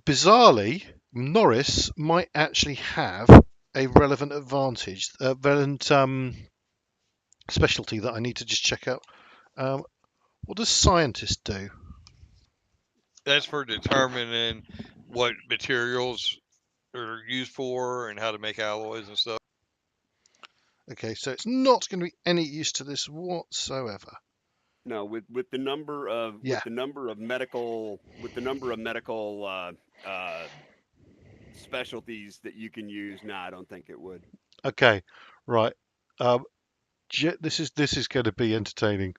[SPEAKER 1] Bizarrely, Norris might actually have a relevant advantage, a relevant specialty that I need to just check out. What does scientist do?
[SPEAKER 5] That's for determining what materials are used for and how to make alloys and stuff.
[SPEAKER 1] Okay, so it's not going to be any use to this whatsoever.
[SPEAKER 4] No, with the number of medical specialties that you can use, no, I don't think it would.
[SPEAKER 1] Okay, right. This is going to be entertaining.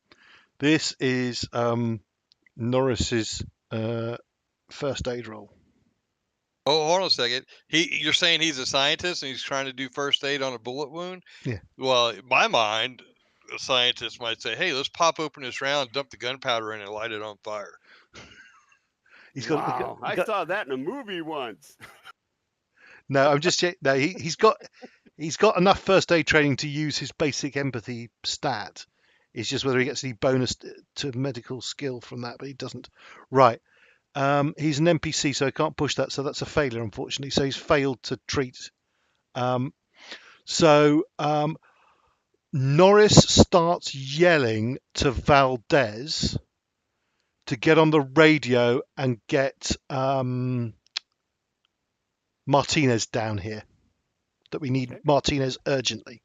[SPEAKER 1] This is Norris's first aid roll.
[SPEAKER 5] Oh, hold on a second. You're saying he's a scientist and he's trying to do first aid on a bullet wound?
[SPEAKER 1] Yeah.
[SPEAKER 5] Well, in my mind, a scientist might say, "Hey, let's pop open this round, dump the gunpowder in, and light it on fire."
[SPEAKER 4] Wow, I saw that in a movie once.
[SPEAKER 1] No, I'm just no. He's got enough first aid training to use his basic empathy stat. It's just whether he gets any bonus to medical skill from that, but he doesn't. Right. He's an NPC, so I can't push that. So that's a failure, unfortunately. So he's failed to treat. Norris starts yelling to Valdez to get on the radio and get Martinez down here. That we need Martinez urgently.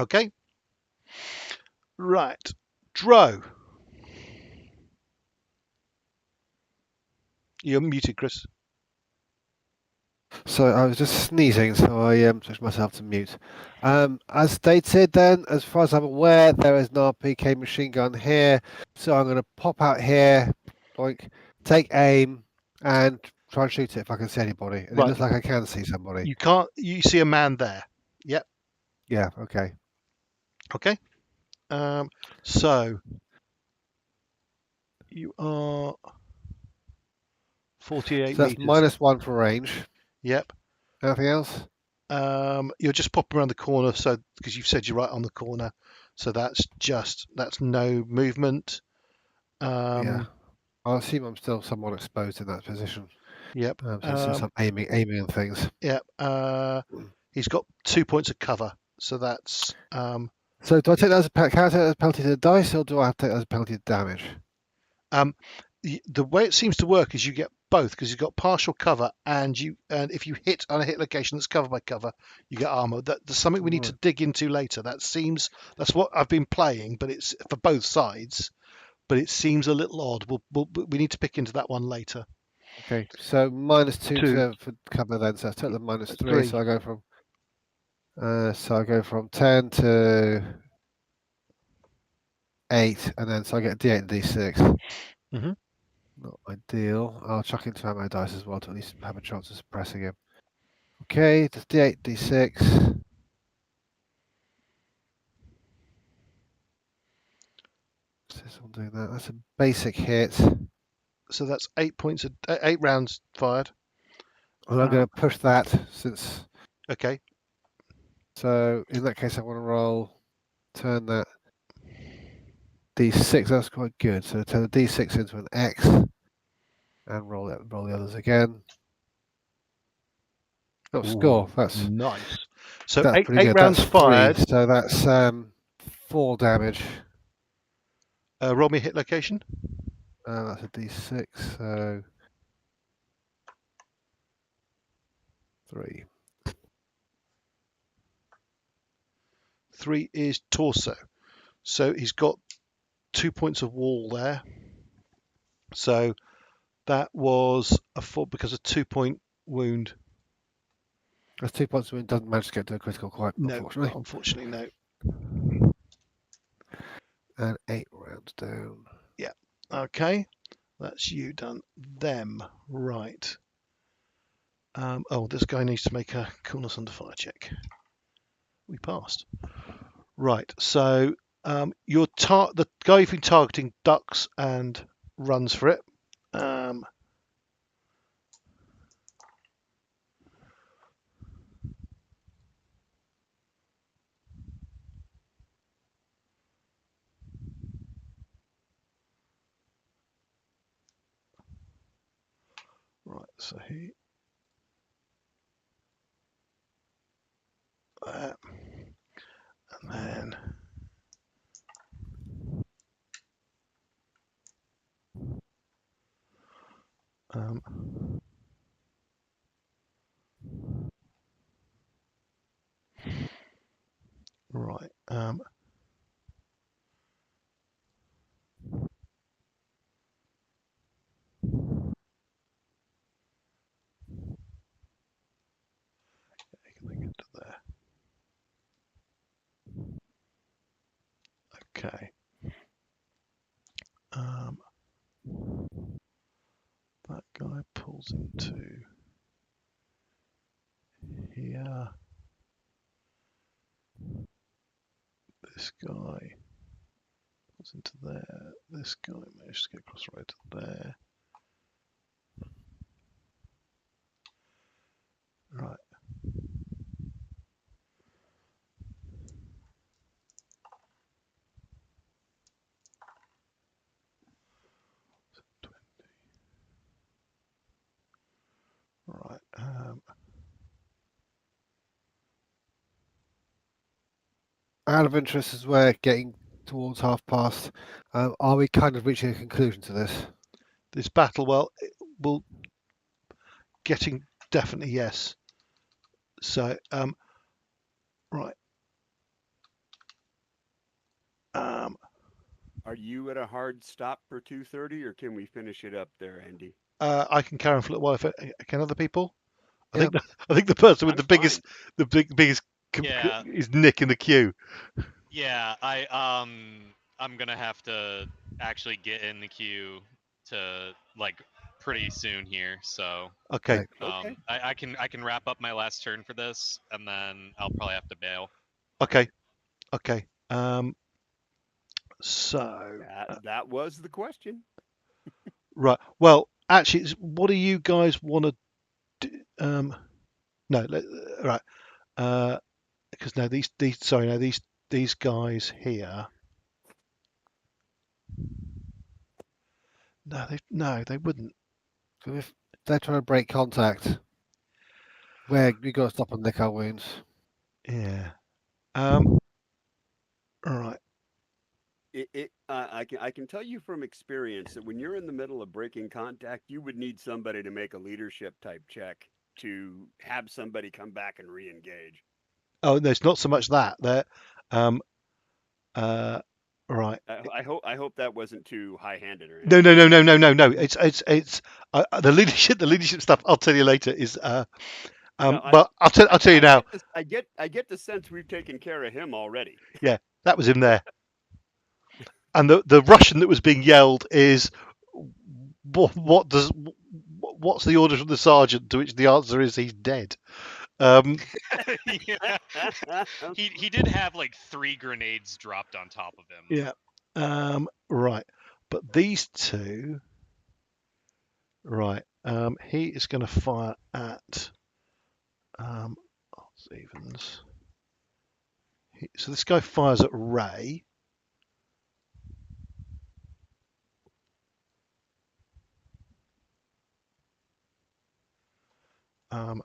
[SPEAKER 1] Okay. Right. Dro. You're muted, Chris.
[SPEAKER 3] So I was just sneezing, so I switched myself to mute. As stated then, as far as I'm aware, there is an RPK machine gun here. So I'm going to pop out here, take aim, and try and shoot it if I can see anybody. And
[SPEAKER 1] Right.
[SPEAKER 3] It looks like I can see somebody.
[SPEAKER 1] You can't. You see a man there. Yep.
[SPEAKER 3] Yeah, okay.
[SPEAKER 1] Okay. So you are 48
[SPEAKER 3] So that's
[SPEAKER 1] meters.
[SPEAKER 3] -1 for range.
[SPEAKER 1] Yep.
[SPEAKER 3] Anything else?
[SPEAKER 1] You're just popping around the corner, so because you've said you're right on the corner, so that's no movement.
[SPEAKER 3] Yeah. I'll assume I'm still somewhat exposed in that position.
[SPEAKER 1] Yep.
[SPEAKER 3] So it's just I'm aiming and things.
[SPEAKER 1] Yep. He's got 2 points of cover, so that's.
[SPEAKER 3] So do I take that as a can I take that as a penalty to the dice, or do I have to take that as a penalty to damage?
[SPEAKER 1] The way it seems to work is you get both, because you've got partial cover, and if you hit on a hit location that's covered by cover, you get armor. There's something we need to dig into later. That's what I've been playing, but it's for both sides. But it seems a little odd. We need to pick into that one later.
[SPEAKER 3] Okay, so -2 for cover then. So I took the -3. So I go from 10 to 8, and then so I get a D8 and D6.
[SPEAKER 1] Mm-hmm.
[SPEAKER 3] Not ideal. I'll chuck into ammo dice as well to at least have a chance of suppressing him. Okay, that's D8, D6. I'm doing that. That's a basic hit.
[SPEAKER 1] So that's 8 points, 8 rounds fired.
[SPEAKER 3] And I'm going to push that since.
[SPEAKER 1] Okay.
[SPEAKER 3] So in that case, I want to turn that D6. That's quite good. So turn the D6 into an X and roll the others again. Oh, score. That's
[SPEAKER 1] nice. So
[SPEAKER 3] that's
[SPEAKER 1] 8 rounds
[SPEAKER 3] that's
[SPEAKER 1] fired.
[SPEAKER 3] 3, so that's 4 damage.
[SPEAKER 1] Roll me a hit location.
[SPEAKER 3] That's a D6, so 3.
[SPEAKER 1] 3 is torso. So he's got 2 points of wall there. So that was a 4 because a 2-point wound.
[SPEAKER 3] That's 2 points. It doesn't manage to get to a critical quite,
[SPEAKER 1] No,
[SPEAKER 3] unfortunately.
[SPEAKER 1] no.
[SPEAKER 3] And 8 rounds down.
[SPEAKER 1] Yeah. Okay. That's you done. Them. Right. Oh, this guy needs to make a coolness under fire check. We passed. Right. So the guy you've been targeting ducks and runs for it. Right. So he. And then. Right. Can I get to there? Okay. That guy pulls into here. This guy pulls into there. This guy managed to get across right to there. Right. Right.
[SPEAKER 3] Out of interest, as we're getting towards half past, are we kind of reaching a conclusion to this?
[SPEAKER 1] This battle, well, getting definitely yes. So, right.
[SPEAKER 4] Are you at a hard stop for 2:30, or can we finish it up there, Andy?
[SPEAKER 1] I can carry on for a little while if can other people. I
[SPEAKER 3] Yeah.
[SPEAKER 1] think the person with
[SPEAKER 4] I'm
[SPEAKER 1] the biggest
[SPEAKER 2] Yeah.
[SPEAKER 1] is Nick in the queue.
[SPEAKER 2] Yeah, I'm gonna have to actually get in the queue to like pretty soon here. So
[SPEAKER 1] Okay.
[SPEAKER 4] Okay.
[SPEAKER 2] I can wrap up my last turn for this, and then I'll probably have to bail.
[SPEAKER 1] Okay. Okay. So
[SPEAKER 4] That was the question.
[SPEAKER 1] right. Well, actually, what do you guys want to do? No. Right. Because no, these guys here. No, they wouldn't.
[SPEAKER 3] So if they're trying to break contact, we got to stop and lick our wounds.
[SPEAKER 1] Yeah. Right.
[SPEAKER 4] I can tell you from experience that when you're in the middle of breaking contact, you would need somebody to make a leadership type check to have somebody come back and re-engage.
[SPEAKER 1] Oh, no, it's not so much that. They're right.
[SPEAKER 4] I hope that wasn't too high-handed or
[SPEAKER 1] No,
[SPEAKER 4] anything.
[SPEAKER 1] no. It's the leadership stuff. I'll tell you later. Is but I'll tell you now.
[SPEAKER 4] I get the sense we've taken care of him already.
[SPEAKER 1] Yeah, that was him there. And the Russian that was being yelled is, what's the order from the sergeant? To which the answer is he's dead.
[SPEAKER 2] Yeah. He did have like 3 grenades dropped on top of him.
[SPEAKER 1] Yeah. Right. But these two. Right. He is going to fire at. Stevens. So this guy fires at Ray.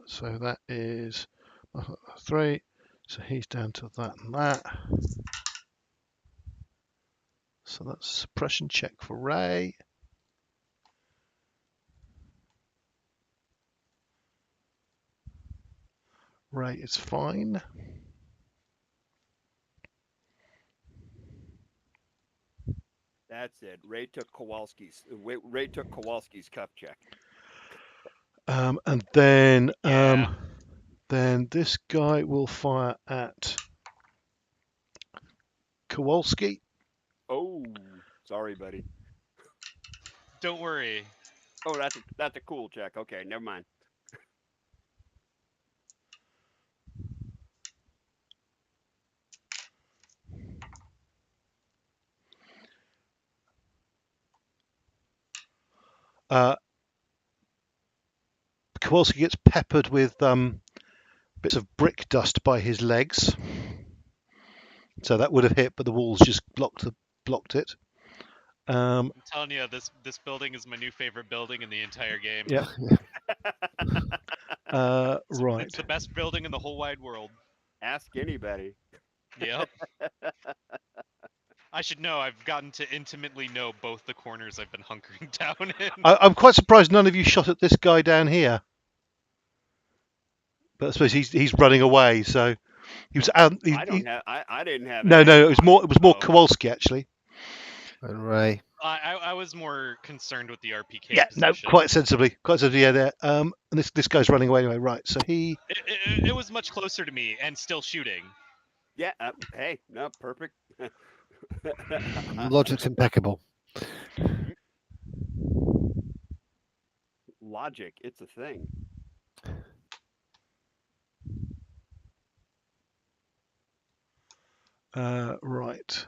[SPEAKER 1] So that is 3. So he's down to that and that. So that's suppression check for Ray. Ray is fine.
[SPEAKER 4] That's it. Ray took Kowalski's cuff check.
[SPEAKER 1] And then
[SPEAKER 2] Yeah.
[SPEAKER 1] then this guy will fire at Kowalski.
[SPEAKER 4] Oh, sorry, buddy.
[SPEAKER 2] Don't worry.
[SPEAKER 4] Oh, that's a cool check. Okay, never mind.
[SPEAKER 1] Kowalski gets peppered with bits of brick dust by his legs. So that would have hit, but the walls just blocked it.
[SPEAKER 2] I'm telling you, this building is my new favorite building in the entire game.
[SPEAKER 1] Yeah. Right.
[SPEAKER 2] It's the best building in the whole wide world.
[SPEAKER 4] Ask anybody.
[SPEAKER 2] Yep. I should know. I've gotten to intimately know both the corners I've been hunkering down in.
[SPEAKER 1] I'm quite surprised none of you shot at this guy down here. But I suppose he's running away, so he was out.
[SPEAKER 4] I didn't have.
[SPEAKER 1] No, it was more
[SPEAKER 2] Oh.
[SPEAKER 1] Kowalski actually.
[SPEAKER 3] And Ray.
[SPEAKER 2] I was more concerned with the RPK.
[SPEAKER 1] Yeah, no,
[SPEAKER 2] position.
[SPEAKER 1] quite sensibly. Yeah, there. And this guy's running away anyway, right? So he.
[SPEAKER 2] It was much closer to me and still shooting.
[SPEAKER 4] Yeah. Hey, no, perfect.
[SPEAKER 3] Logic's impeccable.
[SPEAKER 4] Logic, it's a thing.
[SPEAKER 1] Right.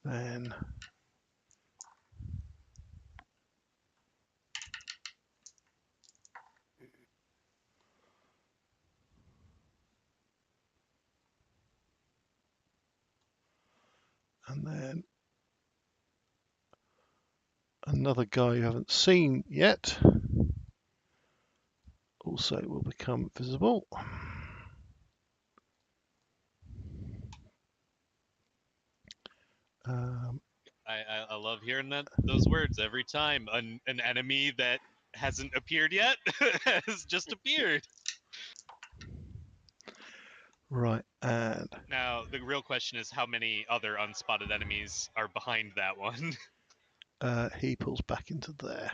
[SPEAKER 1] Then. And then another guy you haven't seen yet also will become visible.
[SPEAKER 2] I love hearing those words every time. An enemy that hasn't appeared yet has just appeared.
[SPEAKER 1] Right, and
[SPEAKER 2] now the real question is how many other unspotted enemies are behind that one.
[SPEAKER 1] He pulls back into there.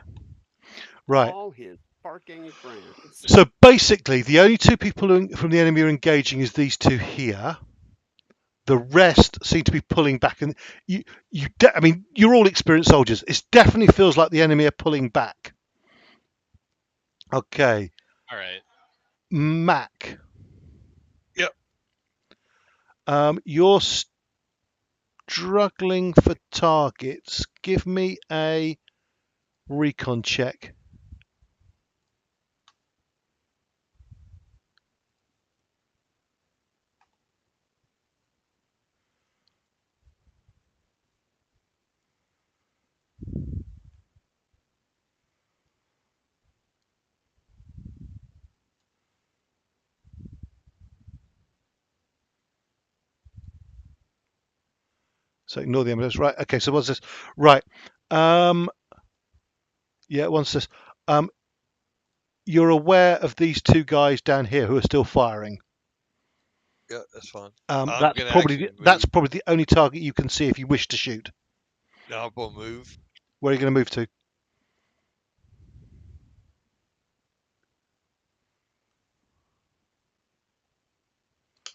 [SPEAKER 1] Right.
[SPEAKER 4] All his barking friends.
[SPEAKER 1] So basically, the only two people from the enemy are engaging is these two here. The rest seem to be pulling back, and I mean, you're all experienced soldiers. It definitely feels like the enemy are pulling back. Okay.
[SPEAKER 2] All right.
[SPEAKER 1] Mac.
[SPEAKER 5] Yep.
[SPEAKER 1] You're struggling for targets. Give me a recon check. So ignore the ambulance. Right. Okay. So what's this? Right. Yeah. What's this? You're aware of these two guys down here who are still firing.
[SPEAKER 5] Yeah, that's fine.
[SPEAKER 1] That's probably the only target you can see if you wish to shoot.
[SPEAKER 5] No, I'm gonna move.
[SPEAKER 1] Where are you going to move to?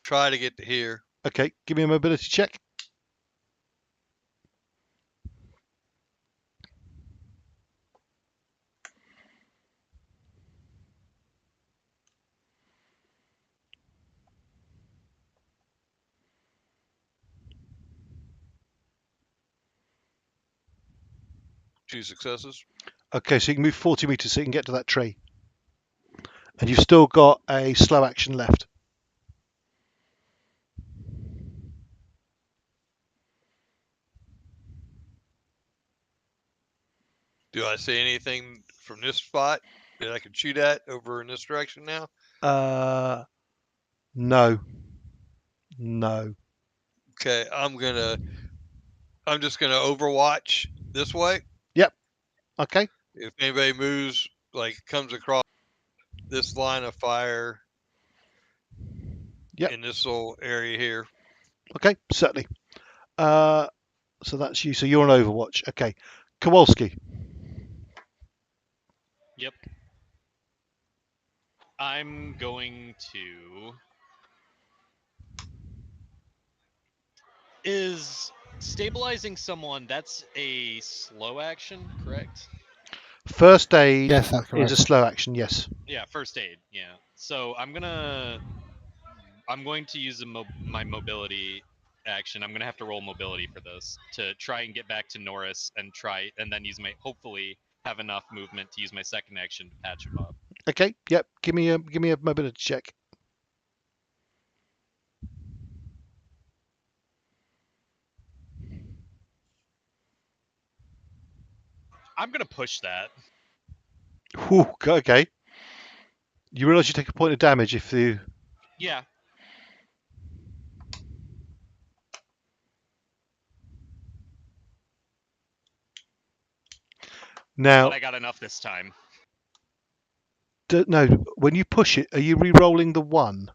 [SPEAKER 5] Try to get to here.
[SPEAKER 1] Okay. Give me a mobility check.
[SPEAKER 5] Two successes.
[SPEAKER 1] Okay, so you can move 40 meters so you can get to that tree. And you've still got a slow action left.
[SPEAKER 5] Do I see anything from this spot that I can shoot at over in this direction now?
[SPEAKER 1] No. No.
[SPEAKER 5] Okay, I'm gonna I'm just going to overwatch this way.
[SPEAKER 1] Okay.
[SPEAKER 5] If anybody moves, like comes across this line of fire
[SPEAKER 1] Yep.
[SPEAKER 5] in this little area here.
[SPEAKER 1] Okay. Certainly. So that's you. So you're on Overwatch. Okay. Kowalski.
[SPEAKER 2] Yep. I'm going to. Is stabilizing someone, that's a slow action, correct?
[SPEAKER 1] First aid
[SPEAKER 3] Yes, that's
[SPEAKER 1] is
[SPEAKER 3] correct.
[SPEAKER 1] a slow action. Yes.
[SPEAKER 2] Yeah, first aid. Yeah. So I'm going to use my mobility action. I'm gonna have to roll mobility for this to try and get back to Norris and then use my hopefully have enough movement to use my second action to patch him up.
[SPEAKER 1] Okay. Yep. Give me a mobility check.
[SPEAKER 2] I'm gonna push that.
[SPEAKER 1] Whew, okay. You realise you take a point of damage if you.
[SPEAKER 2] Yeah.
[SPEAKER 1] Now,
[SPEAKER 2] But I got enough this time.
[SPEAKER 1] no. When you push it, are you re-rolling the 1?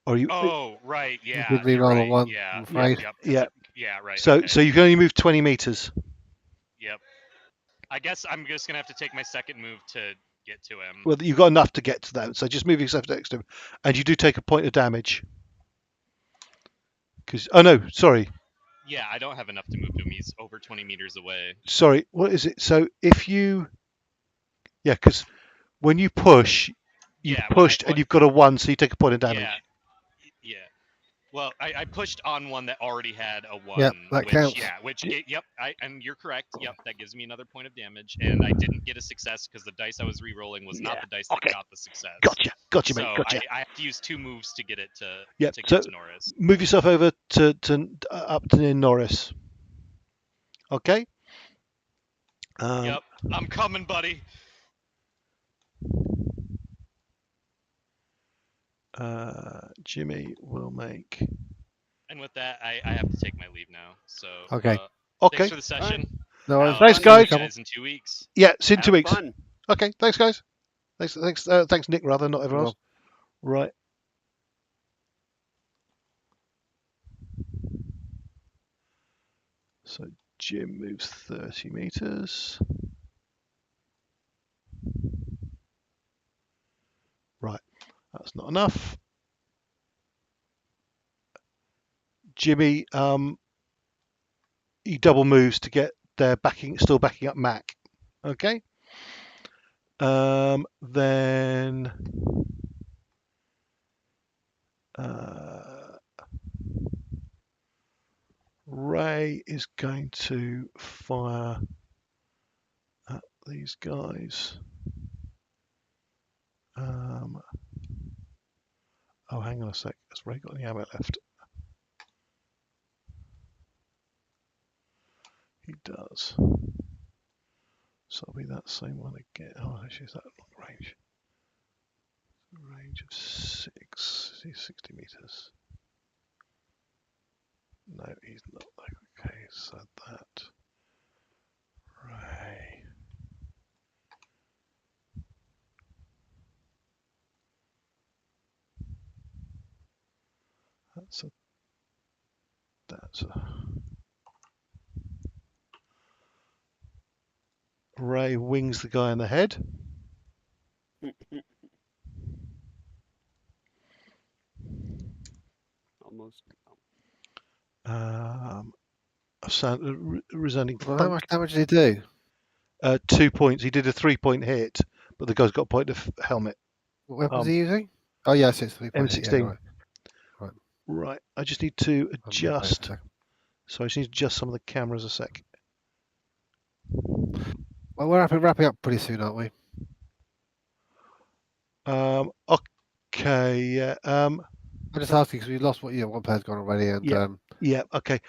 [SPEAKER 1] Or are you?
[SPEAKER 2] Oh, right. Yeah.
[SPEAKER 3] did
[SPEAKER 2] You're
[SPEAKER 3] re-roll a
[SPEAKER 2] right.
[SPEAKER 3] 1,
[SPEAKER 2] Yeah.
[SPEAKER 3] I'm afraid.
[SPEAKER 2] Yep.
[SPEAKER 1] Yeah.
[SPEAKER 2] Yeah. Right.
[SPEAKER 1] So
[SPEAKER 2] okay.
[SPEAKER 1] so you can only move 20 meters.
[SPEAKER 2] Yep. I guess I'm just gonna have to take my second move to get to him.
[SPEAKER 1] Well, you've got enough to get to them. So just move yourself next to him, and you do take a point of damage. Because no, sorry.
[SPEAKER 2] Yeah, I don't have enough to move to him. He's over 20 meters away.
[SPEAKER 1] Sorry, what is it? So if you, because when you push, you've
[SPEAKER 2] Yeah,
[SPEAKER 1] pushed and you've got a 1, so you take a point of damage.
[SPEAKER 2] Yeah. Yeah. Well, I pushed on one that already had a 1.
[SPEAKER 3] Yep, that
[SPEAKER 2] which,
[SPEAKER 3] counts.
[SPEAKER 2] Yeah, yep, and you're correct. Yep, that gives me another point of damage. And I didn't get a success because the dice I was re-rolling was not
[SPEAKER 1] Yeah,
[SPEAKER 2] the dice that
[SPEAKER 1] okay.
[SPEAKER 2] got the success.
[SPEAKER 1] Gotcha,
[SPEAKER 2] So
[SPEAKER 1] mate. Gotcha.
[SPEAKER 2] I have to use 2 moves to get it to,
[SPEAKER 1] Yep,
[SPEAKER 2] to
[SPEAKER 1] so-
[SPEAKER 2] get to Norris.
[SPEAKER 1] Move yourself over to up to near Norris. Okay.
[SPEAKER 2] Yep, I'm coming, buddy.
[SPEAKER 1] Jimmy will make.
[SPEAKER 2] And with that, I have to take my leave now. So
[SPEAKER 3] Okay.
[SPEAKER 1] Okay.
[SPEAKER 2] thanks for the session.
[SPEAKER 3] No worries.
[SPEAKER 1] Thanks,
[SPEAKER 2] See
[SPEAKER 1] guys.
[SPEAKER 2] you guys in 2 weeks.
[SPEAKER 1] Yeah, it's in
[SPEAKER 4] Have
[SPEAKER 1] 2 weeks.
[SPEAKER 4] fun.
[SPEAKER 1] Okay. Thanks, guys. Thanks, Nick. Rather, not everyone else. Right. So Jim moves 30 meters. Right. That's not enough. Jimmy, he double moves to get there, still backing up Mac. Okay. Then Ray is going to fire at these guys. Oh, hang on a sec. Has Ray got any ammo left? He does. So it'll be that same one again. Oh, actually, is that long range? Range of 60 meters. No, he's not. Okay, so that. Ray. That's a. Ray wings the guy in the head.
[SPEAKER 4] Almost.
[SPEAKER 1] Resounding
[SPEAKER 3] Well, how much damage did he do?
[SPEAKER 1] 2 points. He did a 3-point hit, but the guy's got a point of helmet.
[SPEAKER 3] What weapons are he using? Oh, yes, it's 3 points.
[SPEAKER 1] M16.
[SPEAKER 3] Yeah, right.
[SPEAKER 1] Right. I just need to
[SPEAKER 3] I'll move
[SPEAKER 1] adjust.
[SPEAKER 3] back a
[SPEAKER 1] So I just need to adjust some of the cameras a sec.
[SPEAKER 3] Well, we're wrapping up pretty soon, aren't we?
[SPEAKER 1] Okay. Yeah.
[SPEAKER 3] I'm just asking because we lost one player's gone already, and
[SPEAKER 1] Yeah. Yeah. Okay.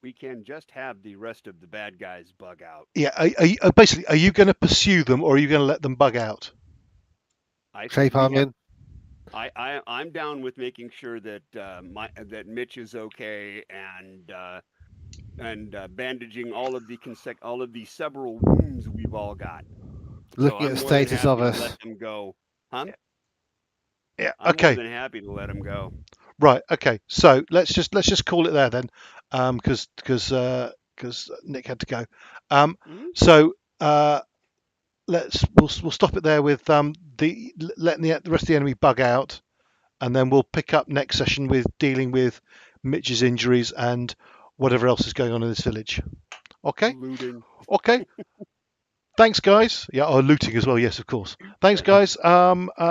[SPEAKER 4] We can just have the rest of the bad guys bug out.
[SPEAKER 1] Yeah. Basically, are you going to pursue them or are you going to let them bug out?
[SPEAKER 4] I think
[SPEAKER 3] shape
[SPEAKER 4] we
[SPEAKER 3] arm
[SPEAKER 4] have-
[SPEAKER 3] in.
[SPEAKER 4] I'm down with making sure that that Mitch is okay and bandaging all of the several wounds we've all got.
[SPEAKER 3] Looking
[SPEAKER 4] so
[SPEAKER 3] at
[SPEAKER 4] I'm
[SPEAKER 3] the
[SPEAKER 4] more than
[SPEAKER 3] status
[SPEAKER 4] happy
[SPEAKER 3] of
[SPEAKER 4] to
[SPEAKER 3] us.
[SPEAKER 4] let them go. Huh?
[SPEAKER 1] Yeah.
[SPEAKER 4] I'm
[SPEAKER 1] Okay.
[SPEAKER 4] more than happy to let them go.
[SPEAKER 1] Right. Okay. So let's just call it there then, because Nick had to go.
[SPEAKER 4] Mhm.
[SPEAKER 1] So we'll stop it there with letting the rest of the enemy bug out, and then we'll pick up next session with dealing with Mitch's injuries and whatever else is going on in this village. Okay.
[SPEAKER 4] Looting.
[SPEAKER 1] Okay. Thanks, guys. Yeah. Oh, looting as well. Yes, of course. Thanks, guys.